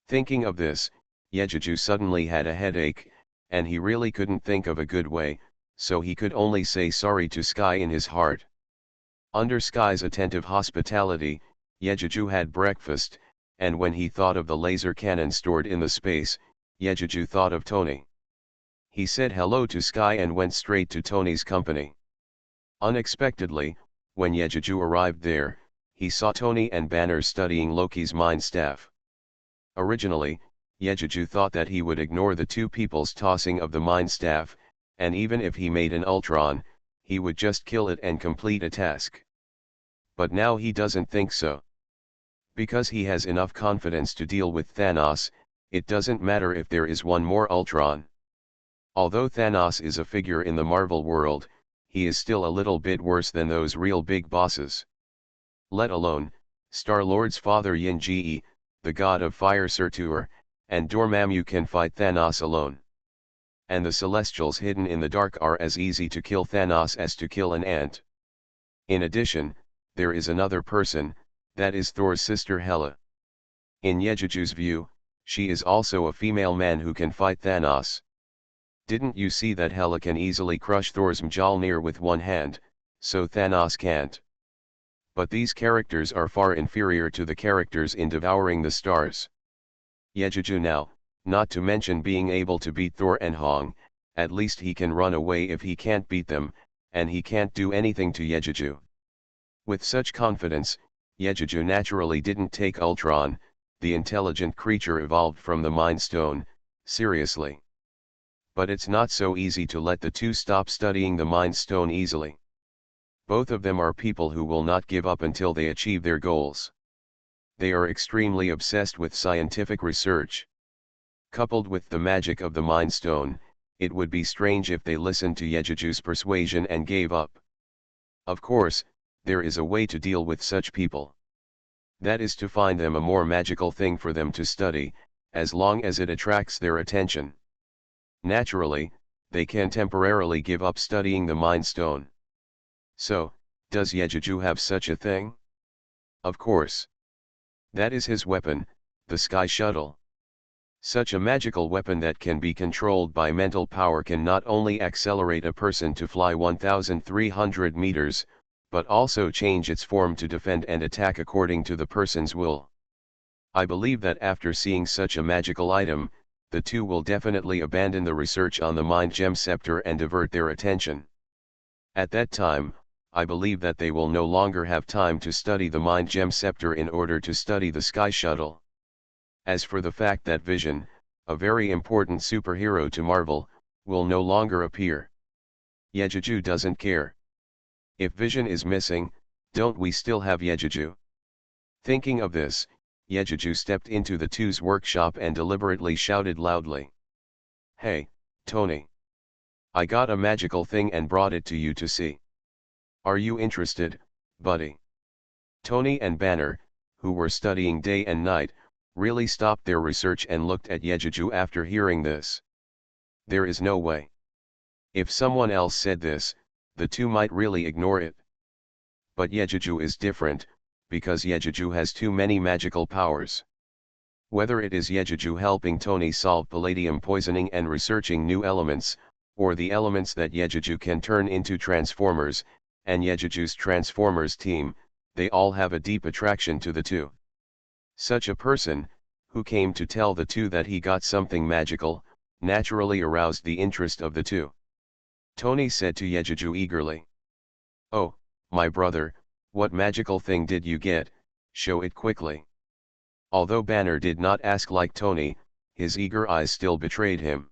Thinking of this, Yejuju suddenly had a headache, and he really couldn't think of a good way, so he could only say sorry to Sky in his heart. Under Sky's attentive hospitality, Yejuju had breakfast, and when he thought of the laser cannon stored in the space, Yejuju thought of Tony. He said hello to Sky and went straight to Tony's company. Unexpectedly, when Yejuju arrived there, he saw Tony and Banner studying Loki's mind staff. Originally, Yejuju thought that he would ignore the two people's tossing of the mind staff, and even if he made an Ultron, he would just kill it and complete a task. But now he doesn't think so. Because he has enough confidence to deal with Thanos, it doesn't matter if there is one more Ultron. Although Thanos is a figure in the Marvel world, he is still a little bit worse than those real big bosses. Let alone, Star-Lord's father Yin-Ji, the god of fire Surtur, and Dormammu can fight Thanos alone. And the Celestials hidden in the dark are as easy to kill Thanos as to kill an ant. In addition, there is another person, that is Thor's sister Hela. In Yejuju's view, she is also a female man who can fight Thanos. Didn't you see that Hela can easily crush Thor's Mjolnir with one hand, so Thanos can't? But these characters are far inferior to the characters in Devouring the Stars. Yejuju now, not to mention being able to beat Thor and Hong, at least he can run away if he can't beat them, and he can't do anything to Yejuju. With such confidence, Yejuju naturally didn't take Ultron, the intelligent creature evolved from the Mind Stone, seriously. But it's not so easy to let the two stop studying the Mind Stone easily. Both of them are people who will not give up until they achieve their goals. They are extremely obsessed with scientific research. Coupled with the magic of the Mind Stone, it would be strange if they listened to Yejuju's persuasion and gave up. Of course, there is a way to deal with such people. That is to find them a more magical thing for them to study, as long as it attracts their attention. Naturally, they can temporarily give up studying the Mind Stone. So, does Yejuju have such a thing? Of course. That is his weapon, the Sky Shuttle. Such a magical weapon that can be controlled by mental power can not only accelerate a person to fly 1,300 meters, but also change its form to defend and attack according to the person's will. I believe that after seeing such a magical item, the two will definitely abandon the research on the Mind Gem Scepter and divert their attention. At that time, I believe that they will no longer have time to study the Mind Gem Scepter in order to study the Sky Shuttle. As for the fact that Vision, a very important superhero to Marvel, will no longer appear, Yejuju doesn't care. If Vision is missing, don't we still have Yejuju? Thinking of this, Yejuju stepped into the two's workshop and deliberately shouted loudly. "Hey, Tony! I got a magical thing and brought it to you to see. Are you interested, buddy?" Tony and Banner, who were studying day and night, really stopped their research and looked at Yejuju after hearing this. There is no way. If someone else said this, the two might really ignore it. but Yejuju is different, because Yejuju has too many magical powers. Whether it is Yejuju helping Tony solve palladium poisoning and researching new elements, or the elements that Yejuju can turn into Transformers, and Yejuju's Transformers team, they all have a deep attraction to the two. Such a person, who came to tell the two that he got something magical, naturally aroused the interest of the two. Tony said to Yejuju eagerly, "Oh, my brother, what magical thing did you get? Show it quickly." Although Banner did not ask like Tony, his eager eyes still betrayed him.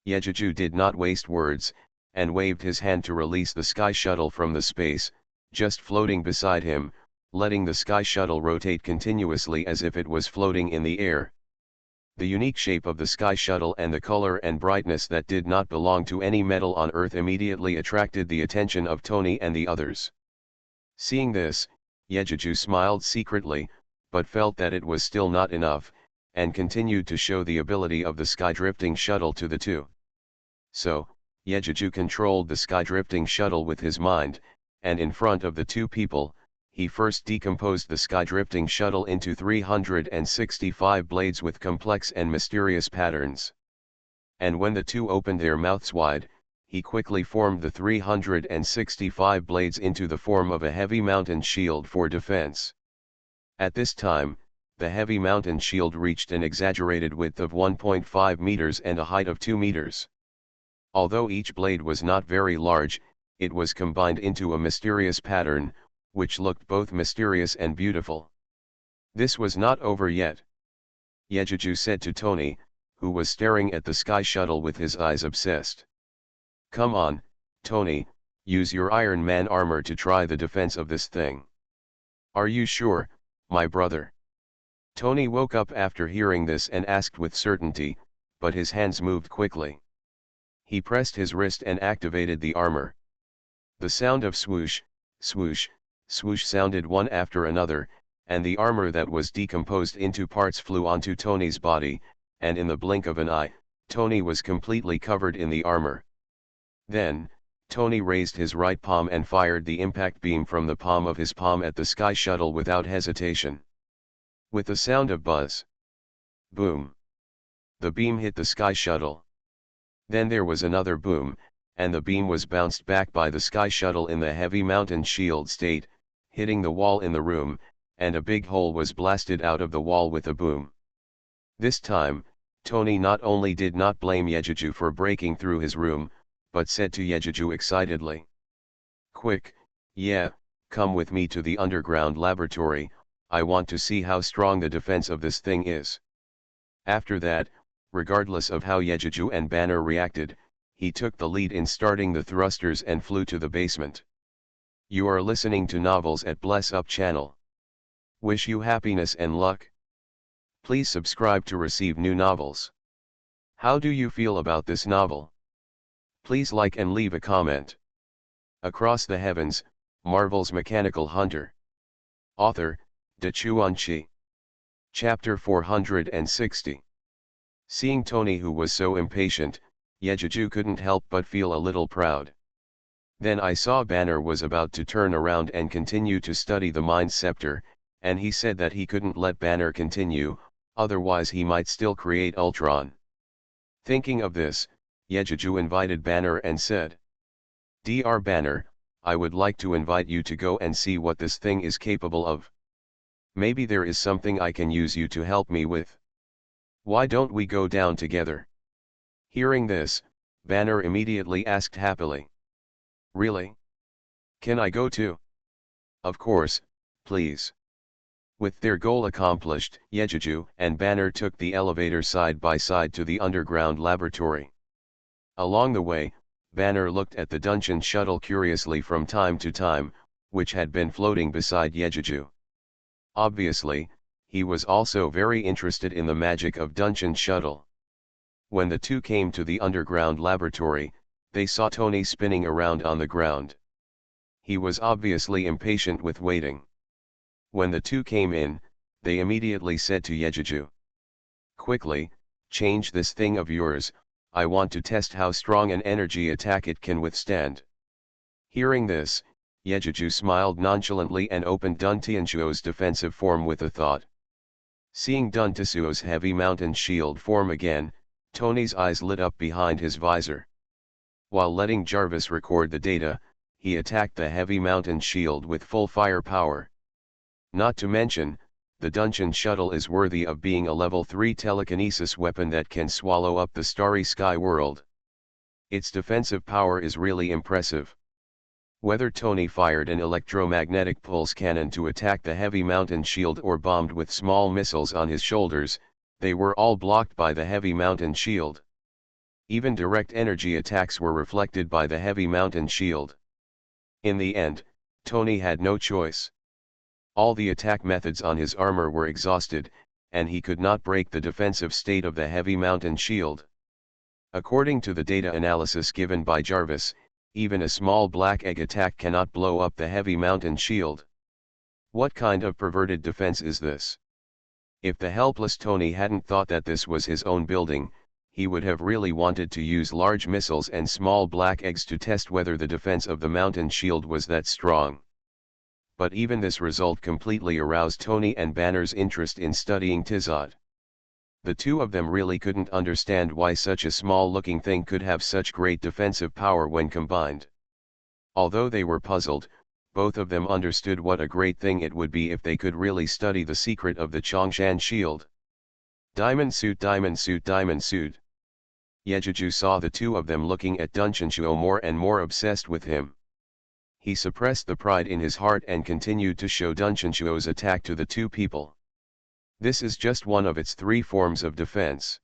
Yejuju did not waste words, and waved his hand to release the sky shuttle from the space, just floating beside him, letting the sky shuttle rotate continuously as if it was floating in the air. The unique shape of the sky shuttle and the color and brightness that did not belong to any metal on Earth immediately attracted the attention of Tony and the others. Seeing this, Yejuju smiled secretly, but felt that it was still not enough, and continued to show the ability of the sky-drifting shuttle to the two. So, Yejuju controlled the sky-drifting shuttle with his mind, and in front of the two people, he first decomposed the sky-drifting shuttle into 365 blades with complex and mysterious patterns. And when the two opened their mouths wide, he quickly formed the 365 blades into the form of a heavy mountain shield for defense. At this time, the heavy mountain shield reached an exaggerated width of 1.5 meters and a height of 2 meters. Although each blade was not very large, it was combined into a mysterious pattern, which looked both mysterious and beautiful. This was not over yet. Yejuju said to Tony, who was staring at the sky shuttle with his eyes obsessed. "Come on, Tony, use your Iron Man armor to try the defense of this thing." "Are you sure, my brother?" Tony woke up after hearing this and asked with certainty, but his hands moved quickly. He pressed his wrist and activated the armor. The sound of swoosh, swoosh, swoosh sounded one after another, and the armor that was decomposed into parts flew onto Tony's body, and in the blink of an eye, Tony was completely covered in the armor. Then, Tony raised his right palm and fired the impact beam from the palm of his palm at the sky shuttle without hesitation. With the sound of buzz. Boom. The beam hit the sky shuttle. Then there was another boom, and the beam was bounced back by the sky shuttle in the heavy mountain shield state, hitting the wall in the room, and a big hole was blasted out of the wall with a boom. This time, Tony not only did not blame Yejuju for breaking through his room, but said to Yejuju excitedly, "Quick, yeah, come with me to the underground laboratory, I want to see how strong the defense of this thing is." After that, regardless of how Yejuju and Banner reacted, he took the lead in starting the thrusters and flew to the basement. You are listening to Novels at Bless Up channel. Wish you happiness and luck. Please subscribe to receive new novels. How do you feel about this novel? Please like and leave a comment. Across the Heavens, Marvel's Mechanical Hunter. Author, Dachuan Chi. Chapter 460. Seeing Tony, who was so impatient, Yejuju couldn't help but feel a little proud. Then I saw Banner was about to turn around and continue to study the Mind Scepter, and he said that he couldn't let Banner continue, otherwise he might still create Ultron. Thinking of this, Yejuju invited Banner and said, "Dr. Banner, I would like to invite you to go and see what this thing is capable of. Maybe there is something I can use you to help me with. Why don't we go down together?" Hearing this, Banner immediately asked happily, "Really? Can I go too?" "Of course, please." With their goal accomplished, Yejuju and Banner took the elevator side by side to the underground laboratory. Along the way, Banner looked at the dungeon shuttle curiously from time to time, which had been floating beside Yejuju. Obviously, he was also very interested in the magic of dungeon shuttle. When the two came to the underground laboratory, they saw Tony spinning around on the ground. He was obviously impatient with waiting. When the two came in, they immediately said to Yejuju, "Quickly, change this thing of yours, I want to test how strong an energy attack it can withstand." Hearing this, Yejuju smiled nonchalantly and opened Dun Tianchuo's defensive form with a thought. Seeing Dun Tianchuo's heavy mountain shield form again, Tony's eyes lit up behind his visor. While letting Jarvis record the data, he attacked the heavy mountain shield with full firepower. Not to mention, the Dungeon Shuttle is worthy of being a level 3 telekinesis weapon that can swallow up the starry sky world. Its defensive power is really impressive. Whether Tony fired an electromagnetic pulse cannon to attack the heavy mountain shield or bombed with small missiles on his shoulders, they were all blocked by the heavy mountain shield. Even direct energy attacks were reflected by the heavy mountain shield. In the end, Tony had no choice. All the attack methods on his armor were exhausted, and he could not break the defensive state of the heavy mountain shield. According to the data analysis given by Jarvis, even a small black egg attack cannot blow up the heavy mountain shield. What kind of perverted defense is this? If the helpless Tony hadn't thought that this was his own building, he would have really wanted to use large missiles and small black eggs to test whether the defense of the mountain shield was that strong. But even this result completely aroused Tony and Banner's interest in studying Tizot. The two of them really couldn't understand why such a small-looking thing could have such great defensive power when combined. Although they were puzzled, both of them understood what a great thing it would be if they could really study the secret of the Chongshan shield. Diamond suit, diamond suit, diamond suit. Yejuju saw the two of them looking at Dun Tianchuo more and more obsessed with him. He suppressed the pride in his heart and continued to show Dun Tianchuo's attack to the two people. This is just one of its 3 forms of defense.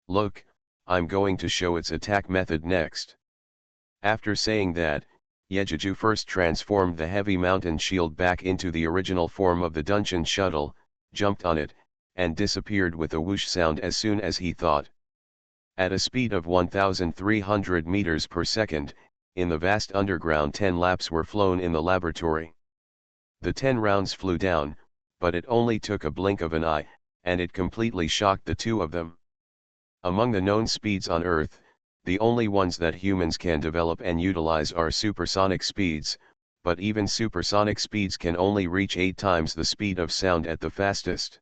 Look, I'm going to show its attack method next. After saying that, Yejuju first transformed the heavy mountain shield back into the original form of the Dungeon Shuttle, jumped on it, and disappeared with a whoosh sound as soon as he thought. At a speed of 1,300 meters per second, in the vast underground 10 laps were flown in the laboratory. The 10 rounds flew down, but it only took a blink of an eye, and it completely shocked the two of them. Among the known speeds on Earth, the only ones that humans can develop and utilize are supersonic speeds, but even supersonic speeds can only reach 8 times the speed of sound at the fastest.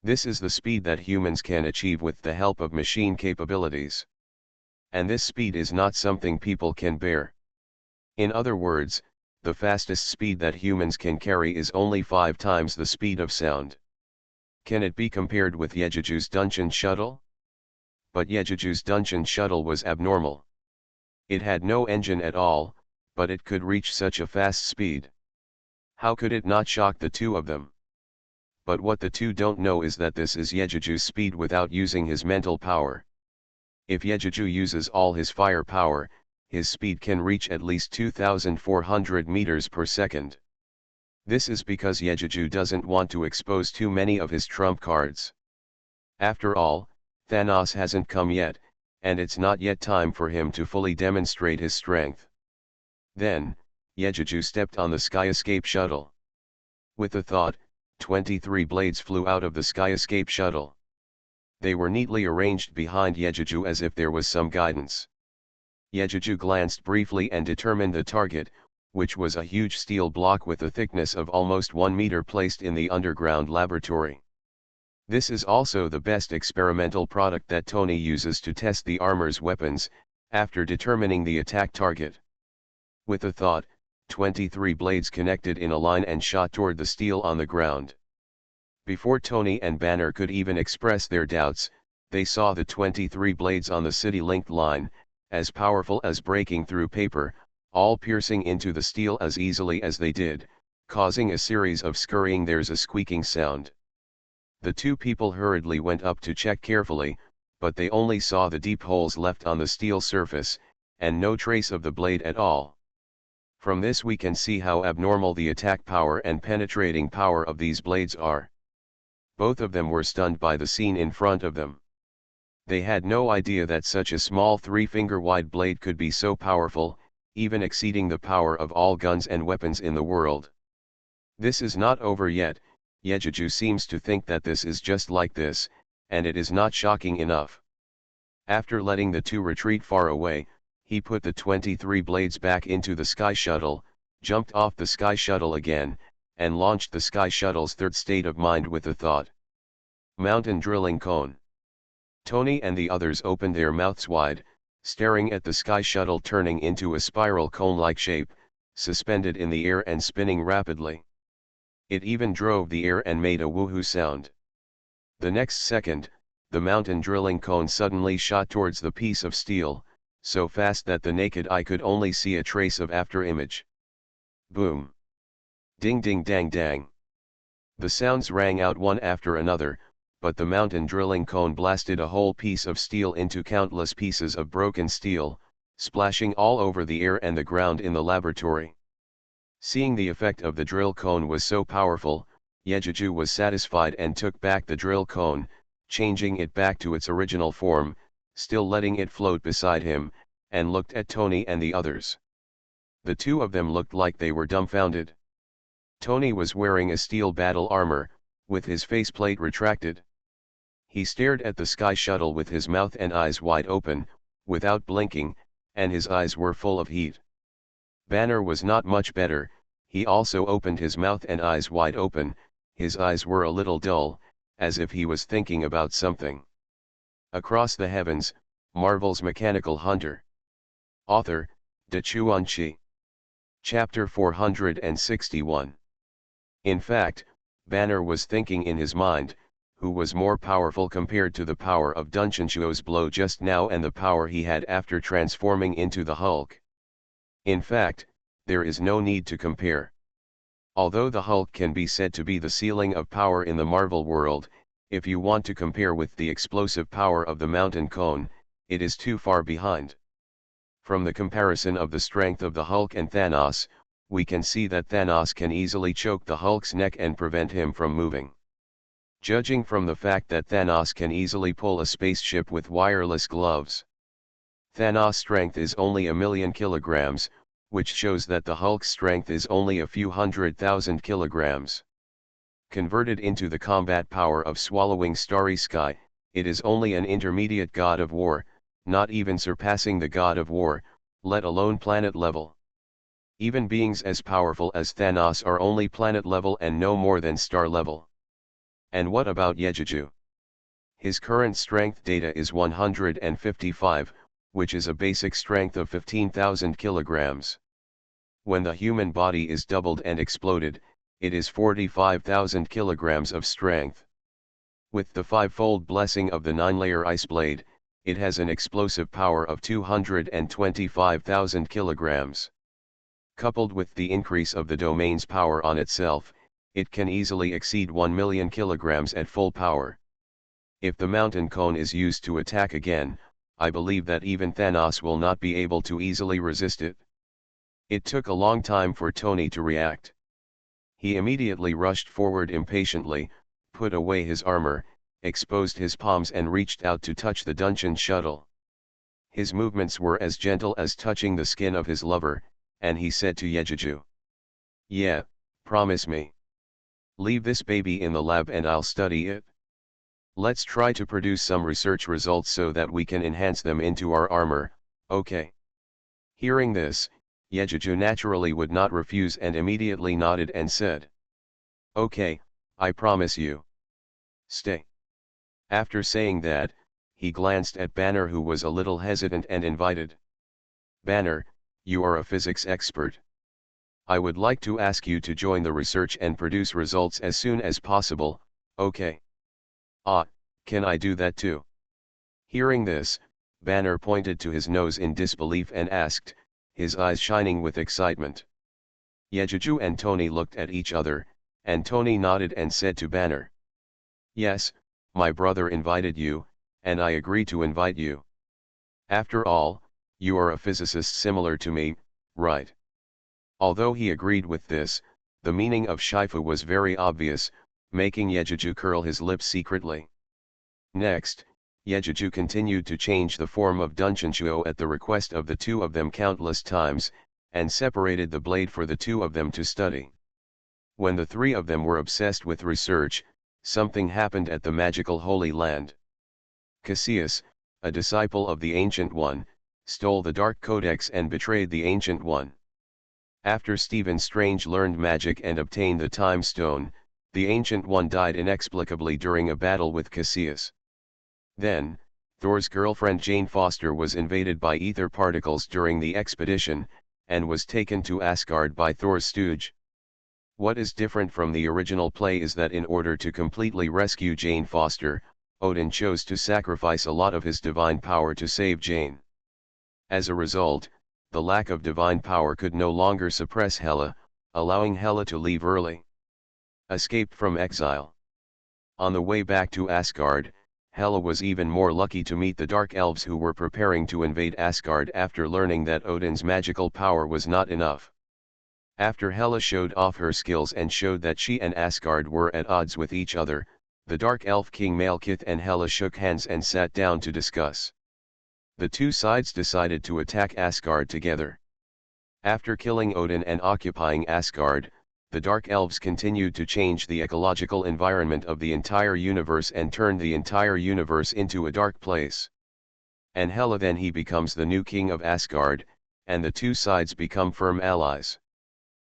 This is the speed that humans can achieve with the help of machine capabilities. And this speed is not something people can bear. In other words, the fastest speed that humans can carry is only 5 times the speed of sound. Can it be compared with Yejuju's Dungeon Shuttle? But Yejuju's Dungeon Shuttle was abnormal. It had no engine at all, but it could reach such a fast speed. How could it not shock the two of them? But what the two don't know is that this is Yejuju's speed without using his mental power. If Yejuju uses all his firepower, his speed can reach at least 2,400 meters per second. This is because Yejuju doesn't want to expose too many of his trump cards. After all, Thanos hasn't come yet, and it's not yet time for him to fully demonstrate his strength. Then, Yejuju stepped on the Sky Escape shuttle. With a thought, 23 blades flew out of the Sky Escape shuttle. They were neatly arranged behind Yejuju as if there was some guidance. Yejuju glanced briefly and determined the target, which was a huge steel block with a thickness of almost 1 meter placed in the underground laboratory. This is also the best experimental product that Tony uses to test the armor's weapons, after determining the attack target. With a thought, 23 blades connected in a line and shot toward the steel on the ground. Before Tony and Banner could even express their doubts, they saw the 23 blades on the city-linked line, as powerful as breaking through paper, all piercing into the steel as easily as they did, causing a series of scurrying there's a squeaking sound. The two people hurriedly went up to check carefully, but they only saw the deep holes left on the steel surface, and no trace of the blade at all. From this we can see how abnormal the attack power and penetrating power of these blades are. Both of them were stunned by the scene in front of them. They had no idea that such a small 3-finger-wide blade could be so powerful, even exceeding the power of all guns and weapons in the world. This is not over yet. Yejuju seems to think that this is just like this, and it is not shocking enough. After letting the two retreat far away, he put the 23 blades back into the sky shuttle, jumped off the Sky Shuttle again, and launched the Sky Shuttle's third state of mind with the thought. Mountain drilling cone. Tony and the others opened their mouths wide, staring at the Sky Shuttle turning into a spiral cone-like shape, suspended in the air and spinning rapidly. It even drove the air and made a woohoo sound. The next second, the mountain drilling cone suddenly shot towards the piece of steel, so fast that the naked eye could only see a trace of after-image. Boom! Ding ding dang dang! The sounds rang out one after another, but the mountain drilling cone blasted a whole piece of steel into countless pieces of broken steel, splashing all over the air and the ground in the laboratory. Seeing the effect of the drill cone was so powerful, Yejuju was satisfied and took back the drill cone, changing it back to its original form, still letting it float beside him, and looked at Tony and the others. The two of them looked like they were dumbfounded. Tony was wearing a steel battle armor, with his faceplate retracted. He stared at the Sky Shuttle with his mouth and eyes wide open, without blinking, and his eyes were full of heat. Banner was not much better. He also opened his mouth and eyes wide open. His eyes were a little dull, as if he was thinking about something. Across the Heavens, Marvel's Mechanical Hunter. Author, Dachuan-Chi. Chapter 461. In fact, Banner was thinking in his mind, who was more powerful compared to the power of Dunshinchuo's blow just now and the power he had after transforming into the Hulk. In fact, there is no need to compare. Although the Hulk can be said to be the ceiling of power in the Marvel world, if you want to compare with the explosive power of the mountain cone, it is too far behind. From the comparison of the strength of the Hulk and Thanos, we can see that Thanos can easily choke the Hulk's neck and prevent him from moving. Judging from the fact that Thanos can easily pull a spaceship with wireless gloves. Thanos' strength is only 1,000,000 kilograms, which shows that the Hulk's strength is only a few 100,000 kilograms. Converted into the combat power of swallowing starry sky, it is only an intermediate god of war, not even surpassing the god of war, let alone planet level. Even beings as powerful as Thanos are only planet level and no more than star level. And what about Yejuju? His current strength data is 155, which is a basic strength of 15,000 kilograms. When the human body is doubled and exploded, it is 45,000 kilograms of strength. With the five-fold blessing of the 9-layer ice blade, it has an explosive power of 225,000 kilograms. Coupled with the increase of the domain's power on itself, it can easily exceed 1,000,000 kilograms at full power. If the mountain cone is used to attack again, I believe that even Thanos will not be able to easily resist it. It took a long time for Tony to react. He immediately rushed forward impatiently, put away his armor, exposed his palms and reached out to touch the Dungeon Shuttle. His movements were as gentle as touching the skin of his lover, and he said to Yejuju, "Yeah, promise me. Leave this baby in the lab and I'll study it. Let's try to produce some research results so that we can enhance them into our armor, okay?" Hearing this, Yejuju naturally would not refuse and immediately nodded and said, "Okay, I promise you. Stay." After saying that, he glanced at Banner who was a little hesitant and invited. "Banner, you are a physics expert. I would like to ask you to join the research and produce results as soon as possible, okay?" "Ah, can I do that too?" Hearing this, Banner pointed to his nose in disbelief and asked, his eyes shining with excitement. Yejuju and Tony looked at each other, and Tony nodded and said to Banner, "Yes, my brother invited you, and I agree to invite you. After all, you are a physicist similar to me, right?" Although he agreed with this, the meaning of Sci-fi was very obvious, making Yejuju curl his lips secretly. Next, Yejuju continued to change the form of Dunshinchuo at the request of the two of them countless times, and separated the blade for the two of them to study. When the three of them were obsessed with research, something happened at the magical Holy Land. Cassius, a disciple of the Ancient One, stole the Dark Codex and betrayed the Ancient One. After Stephen Strange learned magic and obtained the Time Stone, the Ancient One died inexplicably during a battle with Cassius. Then, Thor's girlfriend Jane Foster was invaded by ether particles during the expedition, and was taken to Asgard by Thor's stooge. What is different from the original play is that in order to completely rescue Jane Foster, Odin chose to sacrifice a lot of his divine power to save Jane. As a result, the lack of divine power could no longer suppress Hela, allowing Hela to leave early. Escaped from exile. On the way back to Asgard, Hela was even more lucky to meet the Dark Elves who were preparing to invade Asgard after learning that Odin's magical power was not enough. After Hela showed off her skills and showed that she and Asgard were at odds with each other, the Dark Elf King Malekith and Hela shook hands and sat down to discuss. The two sides decided to attack Asgard together. After killing Odin and occupying Asgard, the Dark Elves continued to change the ecological environment of the entire universe and turned the entire universe into a dark place. And Hela then he becomes the new king of Asgard, and the two sides become firm allies.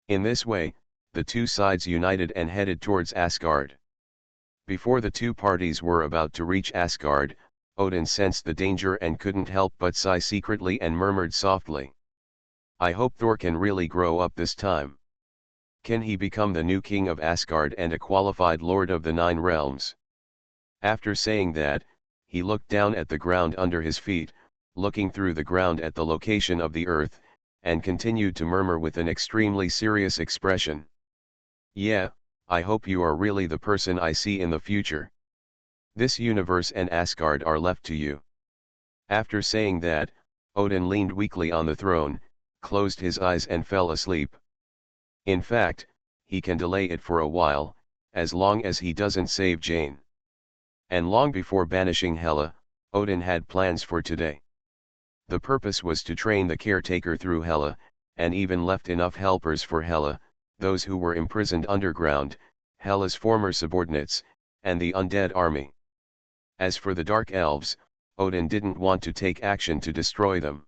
In this way, the two sides united and headed towards Asgard. Before the two parties were about to reach Asgard, Odin sensed the danger and couldn't help but sigh secretly and murmured softly, "I hope Thor can really grow up this time. Can he become the new king of Asgard and a qualified lord of the 9 realms?" After saying that, he looked down at the ground under his feet, looking through the ground at the location of the earth, and continued to murmur with an extremely serious expression, "Yeah, I hope you are really the person I see in the future. This universe and Asgard are left to you." After saying that, Odin leaned weakly on the throne, closed his eyes and fell asleep. In fact, he can delay it for a while, as long as he doesn't save Jane. And long before banishing Hela, Odin had plans for today. The purpose was to train the caretaker through Hela, and even left enough helpers for Hela, those who were imprisoned underground, Hela's former subordinates, and the undead army. As for the Dark Elves, Odin didn't want to take action to destroy them.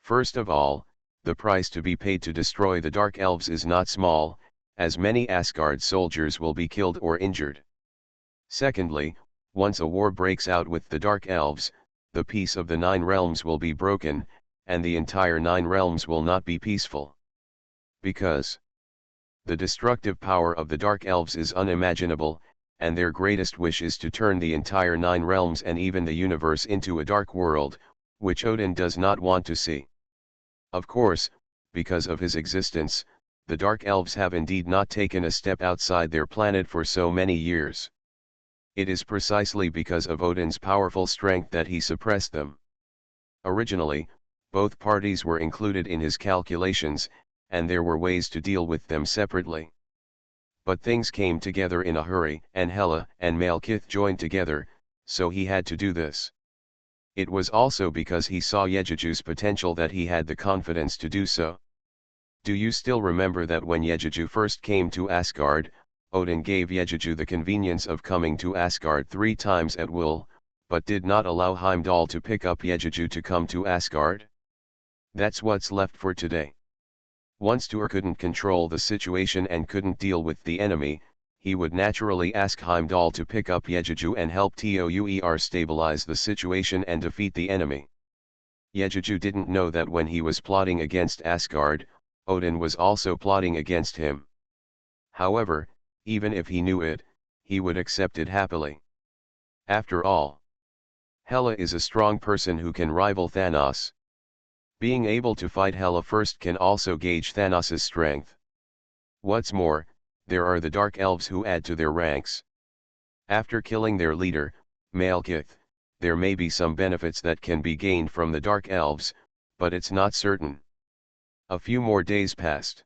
First of all, the price to be paid to destroy the Dark Elves is not small, as many Asgard soldiers will be killed or injured. Secondly, once a war breaks out with the Dark Elves, the peace of the 9 realms will be broken, and the entire 9 realms will not be peaceful. Because the destructive power of the Dark Elves is unimaginable, and their greatest wish is to turn the entire 9 realms and even the universe into a dark world, which Odin does not want to see. Of course, because of his existence, the Dark Elves have indeed not taken a step outside their planet for so many years. It is precisely because of Odin's powerful strength that he suppressed them. Originally, both parties were included in his calculations, and there were ways to deal with them separately. But things came together in a hurry, and Hela and Malekith joined together, so he had to do this. It was also because he saw Yejiju's potential that he had the confidence to do so. Do you still remember that when Yejiju first came to Asgard, Odin gave Yejiju the convenience of coming to Asgard 3 times at will, but did not allow Heimdall to pick up Yejiju to come to Asgard? That's what's left for today. Once Thor couldn't control the situation and couldn't deal with the enemy, he would naturally ask Heimdall to pick up Yejiju and help Tour stabilize the situation and defeat the enemy. Yejiju didn't know that when he was plotting against Asgard, Odin was also plotting against him. However, even if he knew it, he would accept it happily. After all, Hela is a strong person who can rival Thanos. Being able to fight Hela first can also gauge Thanos' strength. What's more, there are the Dark Elves who add to their ranks. After killing their leader, Malekith, there may be some benefits that can be gained from the Dark Elves, but it's not certain. A few more days passed.